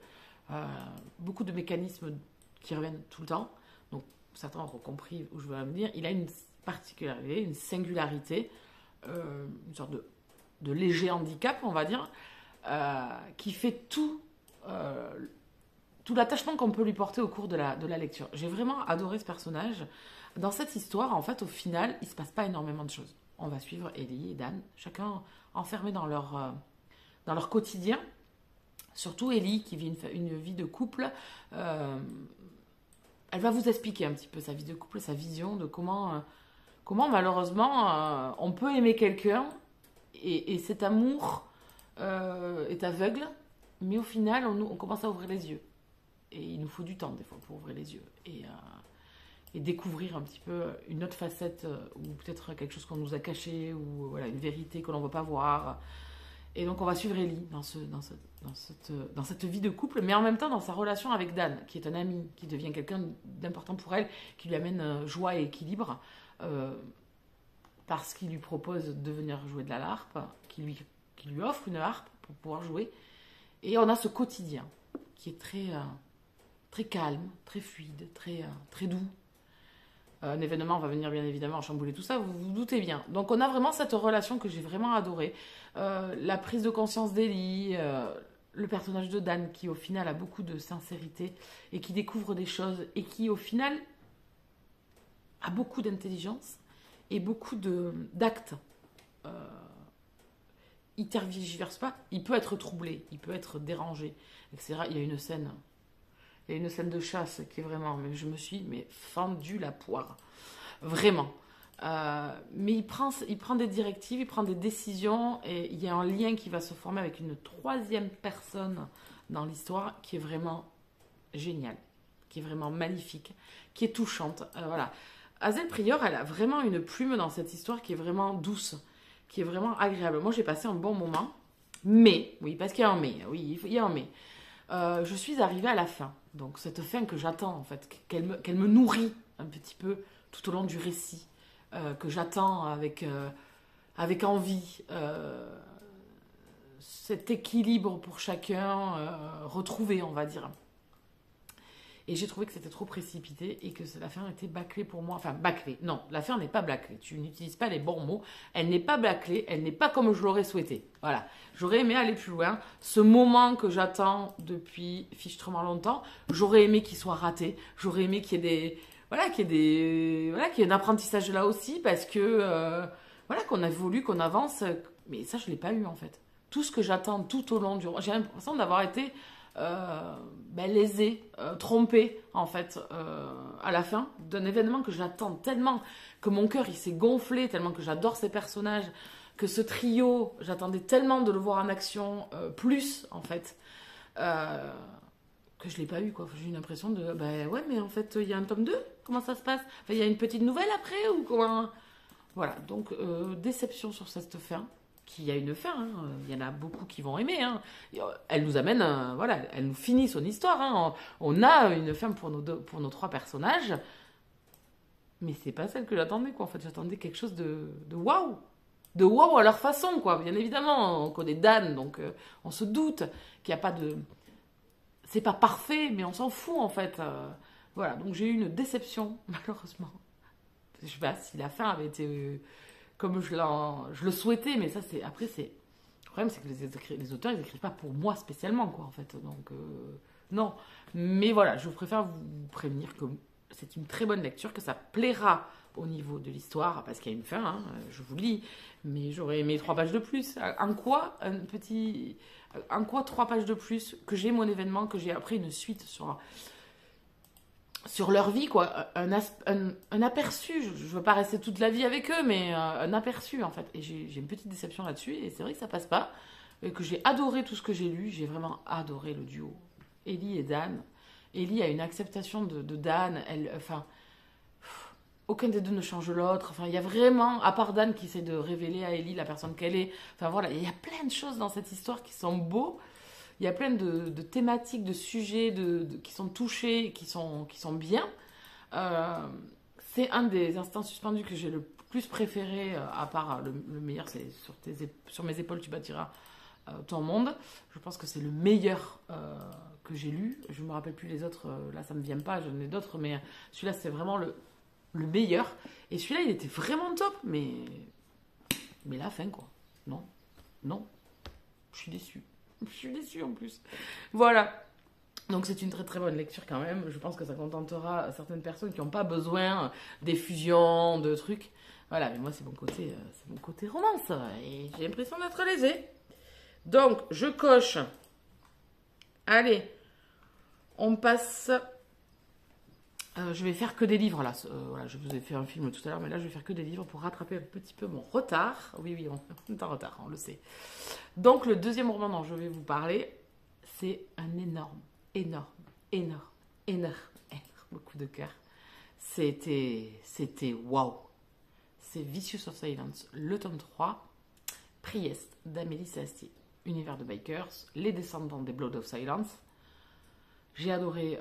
beaucoup de mécanismes qui reviennent tout le temps, donc certains auront compris où je veux en venir. Il a une particularité, une singularité, une sorte de léger handicap, on va dire, qui fait tout l'attachement qu'on peut lui porter au cours de la lecture. J'ai vraiment adoré ce personnage. Dans cette histoire, en fait, au final, il ne se passe pas énormément de choses. On va suivre Ellie et Dan, chacun enfermé dans leur quotidien. Surtout Ellie, qui vit une vie de couple. Elle va vous expliquer un petit peu sa vie de couple, sa vision de comment malheureusement, on peut aimer quelqu'un et cet amour est aveugle, mais au final, on commence à ouvrir les yeux. Et il nous faut du temps, des fois, pour ouvrir les yeux. Et découvrir un petit peu une autre facette, ou peut-être quelque chose qu'on nous a caché, ou voilà, une vérité que l'on ne veut pas voir. Et donc, on va suivre Ellie dans cette vie de couple, mais en même temps dans sa relation avec Dan, qui est un ami, qui devient quelqu'un d'important pour elle, qui lui amène joie et équilibre, parce qu'il lui propose de venir jouer de la harpe, qui lui offre une harpe pour pouvoir jouer. Et on a ce quotidien qui est très calme, très fluide, très doux. Un événement va venir bien évidemment chambouler tout ça, vous vous doutez bien. Donc on a vraiment cette relation que j'ai vraiment adorée. La prise de conscience d'Ellie, le personnage de Dan qui au final a beaucoup de sincérité et qui découvre des choses et qui au final a beaucoup d'intelligence et beaucoup d'actes. Il ne tergiverse pas, il peut être troublé, il peut être dérangé, etc. Il y a une scène de chasse qui est vraiment, mais je me suis fendu la poire, vraiment. Mais il prend des directives, il prend des décisions, et il y a un lien qui va se former avec une troisième personne dans l'histoire qui est vraiment géniale, qui est vraiment magnifique, qui est touchante. Voilà. Hazel Prior, elle a vraiment une plume dans cette histoire qui est vraiment douce, qui est vraiment agréable. Moi, j'ai passé un bon moment, mais, oui, parce qu'il y a un mais, oui, il y a un mais. Je suis arrivée à la fin. Donc cette fin que j'attends en fait, qu'elle me nourrit un petit peu tout au long du récit, que j'attends avec envie, cet équilibre pour chacun retrouvé, on va dire. Et j'ai trouvé que c'était trop précipité et que la fin était bâclée pour moi. Enfin, bâclée. Non, la fin n'est pas bâclée. Tu n'utilises pas les bons mots. Elle n'est pas bâclée. Elle n'est pas comme je l'aurais souhaité. Voilà. J'aurais aimé aller plus loin. Ce moment que j'attends depuis fichtrement longtemps, j'aurais aimé qu'il soit raté. J'aurais aimé qu'il y ait qu'il y ait un apprentissage là aussi parce que, qu'on évolue, qu'on avance. Mais ça, je ne l'ai pas eu en fait. Tout ce que j'attends tout au long du... J'ai l'impression d'avoir été... lésée, trompée en fait à la fin d'un événement que j'attends tellement, que mon cœur il s'est gonflé tellement, que j'adore ces personnages, que ce trio j'attendais tellement de le voir en action plus en fait, que je l'ai pas eu quoi. J'ai eu l'impression de ouais mais en fait il y a un tome 2, comment ça se passe, il y a une petite nouvelle après ou comment, voilà. Donc déception sur cette fin qui a une fin, hein. Il y en a beaucoup qui vont aimer, hein. Elle nous amène, elle nous finit son histoire, hein. On a une fin pour nos trois personnages, Mais c'est pas celle que j'attendais, quoi. En fait, j'attendais quelque chose de waouh. De waouh à leur façon, quoi. Bien évidemment, on connaît Dan, donc on se doute qu'il n'y a pas de... C'est pas parfait, mais on s'en fout, en fait. Voilà, donc j'ai eu une déception, malheureusement. Je sais pas si la fin avait été comme je le souhaitais, mais ça, c'est... Après, c'est... Le problème, c'est que les auteurs, ils écrivent pas pour moi spécialement, quoi, en fait. Donc, non. Mais voilà, je préfère vous prévenir que c'est une très bonne lecture, que ça plaira au niveau de l'histoire, parce qu'il y a une fin, hein, je vous le dis, mais j'aurais aimé 3 pages de plus. En quoi 3 pages de plus, que j'ai mon événement, que j'ai après une suite sur leur vie, quoi, un aperçu. Je veux pas rester toute la vie avec eux, mais un aperçu, en fait. Et j'ai une petite déception là-dessus, et c'est vrai que ça passe pas, et que j'ai adoré tout ce que j'ai lu, j'ai vraiment adoré le duo. Ellie et Dan. Ellie a une acceptation de Dan, enfin, aucun des deux ne change l'autre, enfin, il y a vraiment, à part Dan qui essaie de révéler à Ellie la personne qu'elle est, enfin voilà, il y a plein de choses dans cette histoire qui sont beaux. Il y a plein de thématiques, de sujets qui sont touchés, qui sont bien. Euh, c'est un des instants suspendus que j'ai le plus préféré, à part le meilleur, c'est sur mes épaules tu bâtiras ton monde. Je pense que c'est le meilleur que j'ai lu. Je ne me rappelle plus les autres, là ça ne me vient pas, j'en ai d'autres, mais celui-là c'est vraiment le meilleur. Et celui-là il était vraiment top, mais la fin quoi. Non, non, je suis déçue. Je suis déçue en plus. Voilà. Donc c'est une très très bonne lecture quand même. Je pense que ça contentera certaines personnes qui n'ont pas besoin d'effusion, de trucs. Voilà, mais moi c'est mon côté romance. Et j'ai l'impression d'être lésée. Donc je coche. Allez, on passe. Je vais faire que des livres là. Voilà, je vous ai fait un film tout à l'heure, mais là je vais faire que des livres pour rattraper un petit peu mon retard. Oui, on est en retard, on le sait. Donc le deuxième roman dont je vais vous parler, c'est un énorme coup de cœur. C'était waouh. C'est Vicious of Silence, le tome 3, Priest d'Amélie Sastier, univers de Bikers, les descendants des Blood of Silence. J'ai adoré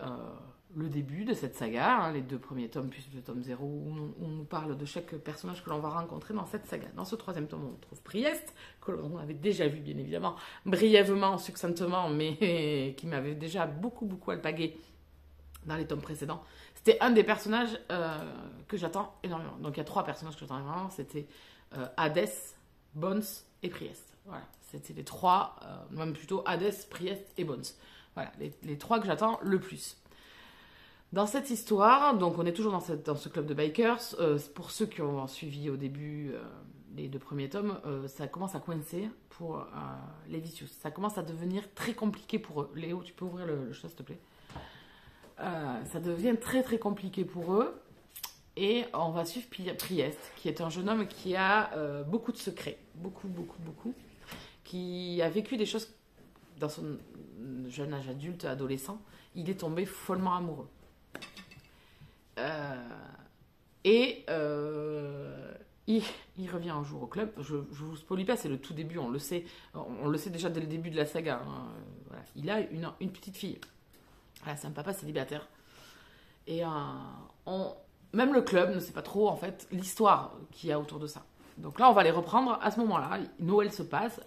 le début de cette saga, hein, les 2 premiers tomes, puis le tome 0, où on nous parle de chaque personnage que l'on va rencontrer dans cette saga. Dans ce 3e tome, on trouve Priest, que l'on avait déjà vu, bien évidemment, brièvement, succinctement, mais qui m'avait déjà beaucoup alpagué dans les tomes précédents. C'était un des personnages que j'attends énormément. Donc il y a 3 personnages que j'attends énormément, c'était Hades, Bones et Priest. Voilà, c'était les 3, même plutôt Hades, Priest et Bones. Voilà, les 3 que j'attends le plus. Dans cette histoire, donc on est toujours dans ce club de bikers. Pour ceux qui ont suivi au début les 2 premiers tomes, ça commence à coincer pour les Vicious. Ça commence à devenir très compliqué pour eux. Léo, tu peux ouvrir le chat, s'il te plaît. Ça devient très compliqué pour eux. Et on va suivre Priest, qui est un jeune homme qui a beaucoup de secrets. Beaucoup. Qui a vécu des choses dans son jeune âge adulte, adolescent. Il est tombé follement amoureux. Il revient un jour au club. Je vous spoilie pas, c'est le tout début, on le sait déjà dès le début de la saga. Hein. Voilà. Il a une petite fille. Voilà, c'est un papa célibataire. Et même le club ne sait pas trop en fait l'histoire qu'il y a autour de ça. Donc là, on va les reprendre à ce moment-là. Noël se passe,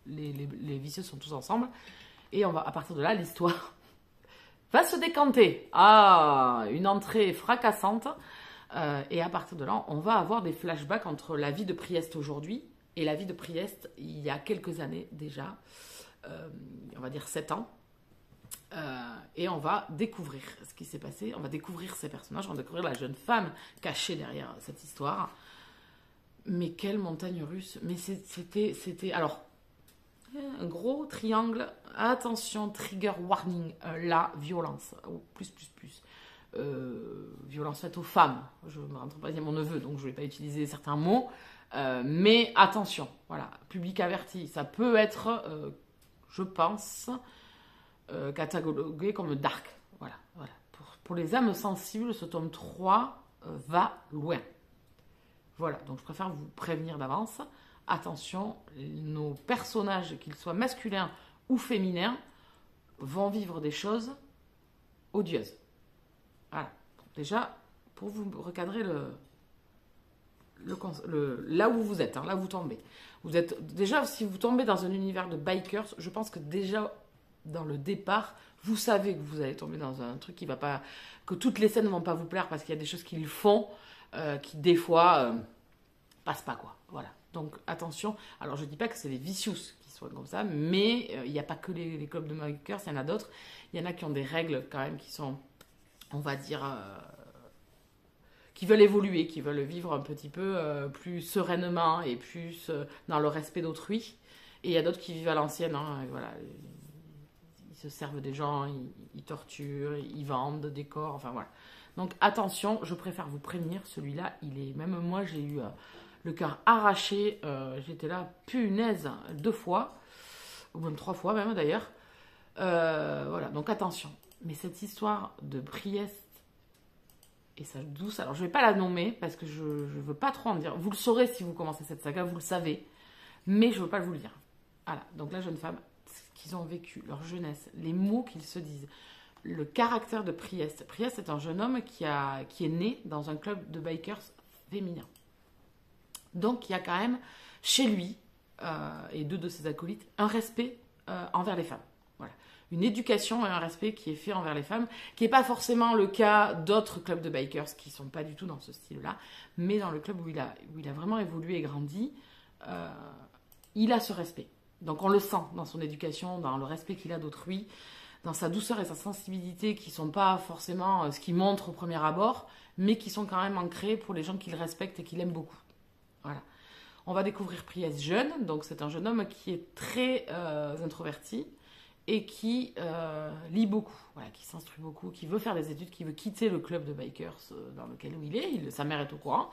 les vicieux sont tous ensemble, et à partir de là, l'histoire va se décanter. Une entrée fracassante. Et à partir de là, on va avoir des flashbacks entre la vie de Priest aujourd'hui et la vie de Priest il y a quelques années déjà. On va dire 7 ans. Et on va découvrir ce qui s'est passé. On va découvrir ces personnages. On va découvrir la jeune femme cachée derrière cette histoire. Mais quelle montagne russe. Mais c'était... Alors, un gros triangle. Attention, trigger warning. La violence. Plus. Violence faite aux femmes. Je ne rentre pas dire mon neveu, donc je ne vais pas utiliser certains mots. Mais attention, voilà, public averti. Ça peut être, je pense, catalogué comme dark. Voilà. Pour les âmes sensibles, ce tome 3 va loin. Voilà, donc je préfère vous prévenir d'avance. Attention, nos personnages, qu'ils soient masculins ou féminins, vont vivre des choses odieuses. Voilà. Déjà, pour vous recadrer là où vous êtes, hein, là où vous tombez. Vous êtes déjà, si vous tombez dans un univers de bikers, je pense que déjà dans le départ, vous savez que vous allez tomber dans un truc qui va pas, que toutes les scènes ne vont pas vous plaire parce qu'il y a des choses qu'ils font qui des fois passent pas quoi. Voilà. Donc attention. Alors je dis pas que c'est les vicious qui sont comme ça, mais il n'y a pas que les clubs de bikers, il y en a d'autres. Il y en a qui ont des règles quand même qui sont, on va dire, qui veulent évoluer, qui veulent vivre un petit peu plus sereinement et plus dans le respect d'autrui. Et il y a d'autres qui vivent à l'ancienne. Hein, voilà. Ils se servent des gens, ils torturent, ils vendent des corps, enfin voilà. Donc attention, je préfère vous prévenir, celui-là, même moi j'ai eu le cœur arraché, j'étais là, punaise, 2 fois, ou même 3 fois même d'ailleurs. Voilà, donc attention. Mais cette histoire de Priest et sa douce, alors je ne vais pas la nommer parce que je ne veux pas trop en dire. Vous le saurez si vous commencez cette saga, vous le savez, mais je ne veux pas vous le dire. Voilà, donc la jeune femme, ce qu'ils ont vécu, leur jeunesse, les mots qu'ils se disent, le caractère de Priest. Priest est un jeune homme qui est né dans un club de bikers féminin. Donc il y a quand même chez lui et 2 de ses acolytes un respect envers les femmes. Voilà. Une éducation et un respect qui est fait envers les femmes, qui n'est pas forcément le cas d'autres clubs de bikers qui ne sont pas du tout dans ce style-là, mais dans le club où il a vraiment évolué et grandi, il a ce respect. Donc on le sent dans son éducation, dans le respect qu'il a d'autrui, dans sa douceur et sa sensibilité qui ne sont pas forcément ce qu'il montre au premier abord, mais qui sont quand même ancrés pour les gens qu'il respecte et qu'il aime beaucoup. Voilà. On va découvrir Priest jeune, donc c'est un jeune homme qui est très introverti et qui lit beaucoup, voilà, qui s'instruit beaucoup, qui veut faire des études, qui veut quitter le club de bikers dans lequel il est. Sa mère est au courant.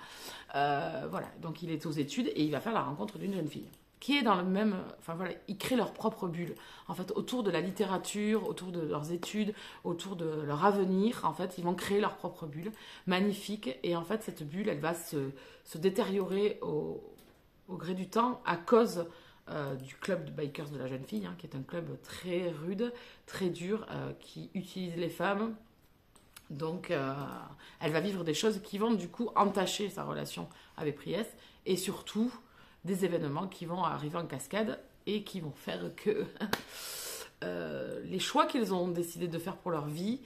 Voilà, donc il est aux études et il va faire la rencontre d'une jeune fille qui est dans le même... Enfin voilà, ils créent leur propre bulle. En fait, autour de la littérature, autour de leurs études, autour de leur avenir, en fait, ils vont créer leur propre bulle, magnifique. Et en fait, cette bulle, elle va se détériorer au gré du temps à cause du club de bikers de la jeune fille, hein, qui est un club très rude, très dur, qui utilise les femmes. Donc, elle va vivre des choses qui vont du coup entacher sa relation avec Priest et surtout des événements qui vont arriver en cascade et qui vont faire que les choix qu'ils ont décidé de faire pour leur vie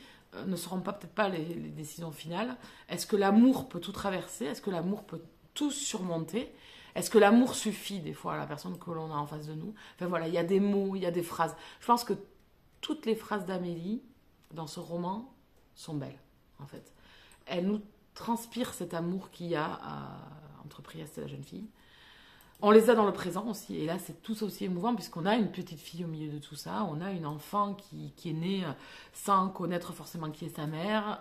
ne seront peut-être pas les décisions finales. Est-ce que l'amour peut tout traverser? Est-ce que l'amour peut tout surmonter? Est-ce que l'amour suffit des fois à la personne que l'on a en face de nous? Enfin voilà, il y a des mots, il y a des phrases. Je pense que toutes les phrases d'Amélie dans ce roman sont belles, en fait. Elle nous transpire cet amour qu'il y a entre Priest et la jeune fille. On les a dans le présent aussi, et là c'est tout aussi émouvant puisqu'on a une petite fille au milieu de tout ça, on a une enfant qui est née sans connaître forcément qui est sa mère,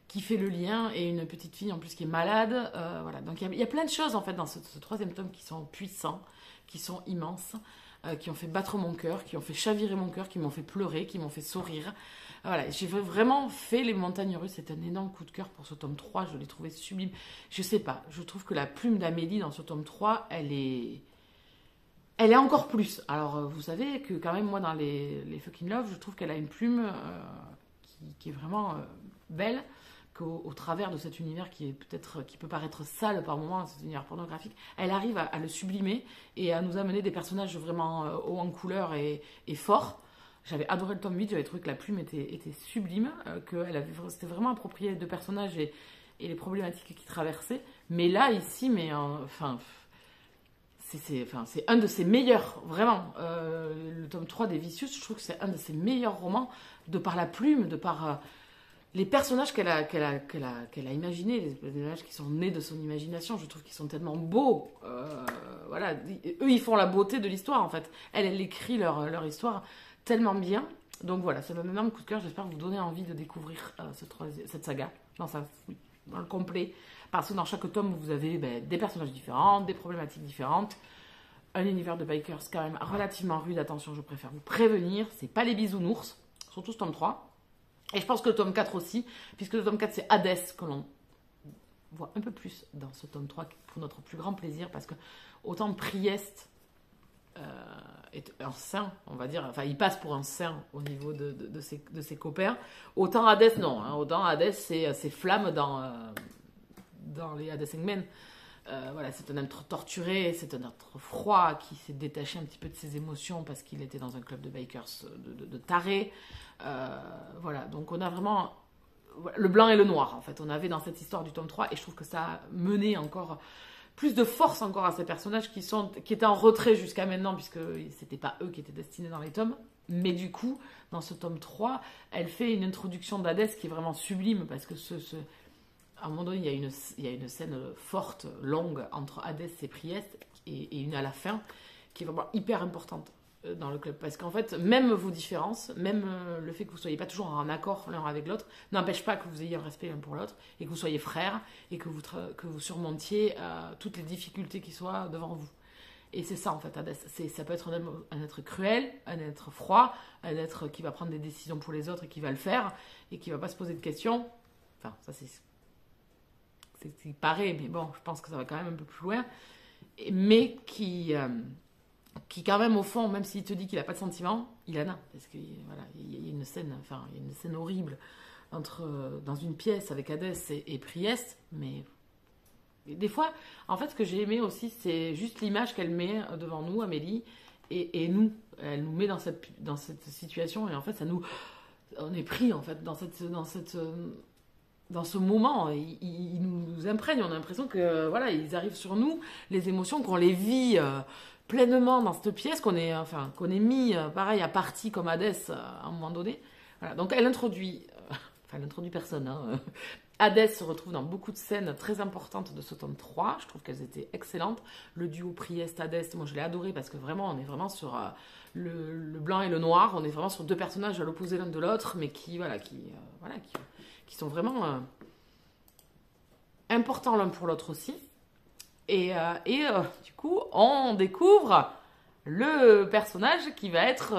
qui fait le lien, et une petite fille en plus qui est malade, voilà. Donc il y a plein de choses en fait dans ce 3e tome qui sont puissants, qui sont immenses, qui ont fait battre mon cœur, qui ont fait chavirer mon cœur, qui m'ont fait pleurer, qui m'ont fait sourire. Voilà, j'ai vraiment fait les montagnes russes. C'est un énorme coup de cœur pour ce tome 3. Je l'ai trouvé sublime. Je sais pas, je trouve que la plume d'Amélie dans ce tome 3, elle est encore plus. Alors, vous savez que quand même, moi, dans les Fucking Love, je trouve qu'elle a une plume qui est vraiment belle, qu'au travers de cet univers qui peut paraître sale par moments, cet univers pornographique, elle arrive à le sublimer et à nous amener des personnages vraiment hauts en couleur et forts. J'avais adoré le tome 8, j'avais trouvé que la plume était sublime, qu'elle s'était vraiment appropriée de personnages et les problématiques qu'ils traversaient. Mais là, ici, c'est un de ses meilleurs, vraiment. Le tome 3 des Vicious, je trouve que c'est un de ses meilleurs romans, de par la plume, de par les personnages qu'elle a imaginés, les personnages qui sont nés de son imagination. Je trouve qu'ils sont tellement beaux. Voilà, eux, ils font la beauté de l'histoire, en fait. Elle écrit leur histoire tellement bien. Donc voilà, c'est un énorme coup de cœur. J'espère vous donner envie de découvrir cette saga dans le complet. Parce que dans chaque tome, vous avez des personnages différents, des problématiques différentes. Un univers de bikers quand même relativement rude. Attention, je préfère vous prévenir. C'est pas les bisounours, surtout ce tome 3. Et je pense que le tome 4 aussi, puisque le tome 4, c'est Hadès que l'on voit un peu plus dans ce tome 3 pour notre plus grand plaisir. Parce que autant Priest... est un saint, on va dire. Enfin, il passe pour un saint au niveau de ses copains. Autant Hadès, non. Hein. Autant Hadès, c'est Flamme dans les Hadès-Engmen. Voilà, c'est un être torturé, c'est un être froid qui s'est détaché un petit peu de ses émotions parce qu'il était dans un club de bikers de tarés. Voilà, donc on a vraiment le blanc et le noir, en fait. On avait dans cette histoire du tome 3, et je trouve que ça a mené encore plus de force encore à ces personnages qui étaient en retrait jusqu'à maintenant, puisque c'était pas eux qui étaient destinés dans les tomes. Mais du coup, dans ce tome 3, elle fait une introduction d'Hadès qui est vraiment sublime, parce que à un moment donné, il y a une scène forte, longue, entre Hadès et Priest, et une à la fin, qui est vraiment hyper importante dans le club. Parce qu'en fait, même vos différences, même le fait que vous ne soyez pas toujours en accord l'un avec l'autre, n'empêche pas que vous ayez un respect l'un pour l'autre, et que vous soyez frères, et que vous surmontiez toutes les difficultés qui soient devant vous. Et c'est ça, en fait, Hadès. Ça peut être un être cruel, un être froid, un être qui va prendre des décisions pour les autres et qui va le faire, et qui ne va pas se poser de questions. Enfin, ça c'est ce qui paraît, mais bon, je pense que ça va quand même un peu plus loin. Mais qui quand même, au fond, même s'il te dit qu'il n'a pas de sentiments, il en a. Parce qu'il voilà, y a une scène horrible dans une pièce avec Hadès et Priest, mais des fois, en fait, ce que j'ai aimé aussi, c'est juste l'image qu'elle met devant nous, Amélie, et nous. Elle nous met dans cette situation, et en fait, on est pris, en fait, dans ce moment. Ils nous imprègnent, on a l'impression que, voilà, ils arrivent sur nous, les émotions, qu'on les vit pleinement dans cette pièce, qu'on est mis, pareil, à partie comme Hadès à un moment donné. Voilà, donc elle introduit personne, hein. Hadès se retrouve dans beaucoup de scènes très importantes de ce tome 3. Je trouve qu'elles étaient excellentes. Le duo Priest-Hadès, moi je l'ai adoré parce que vraiment, on est vraiment sur le blanc et le noir. On est vraiment sur deux personnages à l'opposé l'un de l'autre, mais qui sont vraiment importants l'un pour l'autre aussi. Et du coup, on découvre le personnage qui va être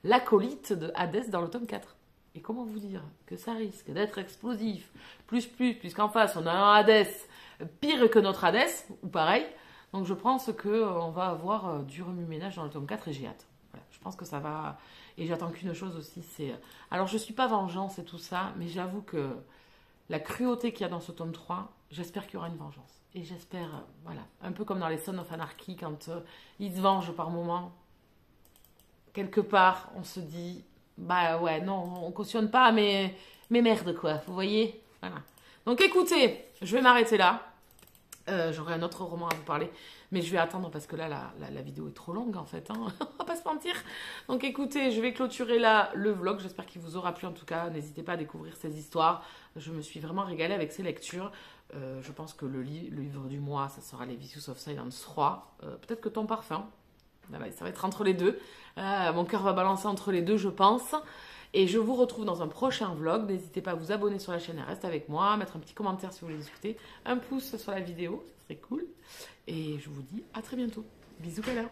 l'acolyte de Hadès dans le tome 4. Et comment vous dire que ça risque d'être explosif, puisqu'en face, on a un Hadès pire que notre Hadès, ou pareil. Donc je pense qu'on va avoir du remue-ménage dans le tome 4 et j'ai hâte. Voilà, je pense que ça va... Et j'attends qu'une chose aussi, c'est... Alors je ne suis pas vengeance et tout ça, mais j'avoue que la cruauté qu'il y a dans ce tome 3, j'espère qu'il y aura une vengeance. Et j'espère, voilà, un peu comme dans les Sons of Anarchy, quand ils se vengent par moments, quelque part, on se dit... Bah ouais, non, on cautionne pas, mais merde quoi, vous voyez, voilà. Donc écoutez, je vais m'arrêter là. J'aurai un autre roman à vous parler, mais je vais attendre parce que là, la vidéo est trop longue en fait, hein. On va pas se mentir. Donc écoutez, je vais clôturer là le vlog, j'espère qu'il vous aura plu en tout cas. N'hésitez pas à découvrir ces histoires, je me suis vraiment régalée avec ces lectures. Je pense que le livre du mois, ça sera les Vicious of Silence 3, peut-être que Ton Parfum. Ça va être entre les deux. Mon cœur va balancer entre les deux, je pense. Et je vous retrouve dans un prochain vlog. N'hésitez pas à vous abonner sur la chaîne et reste avec moi. Mettre un petit commentaire si vous voulez discuter. Un pouce sur la vidéo, ça serait cool. Et je vous dis à très bientôt. Bisous, Pella.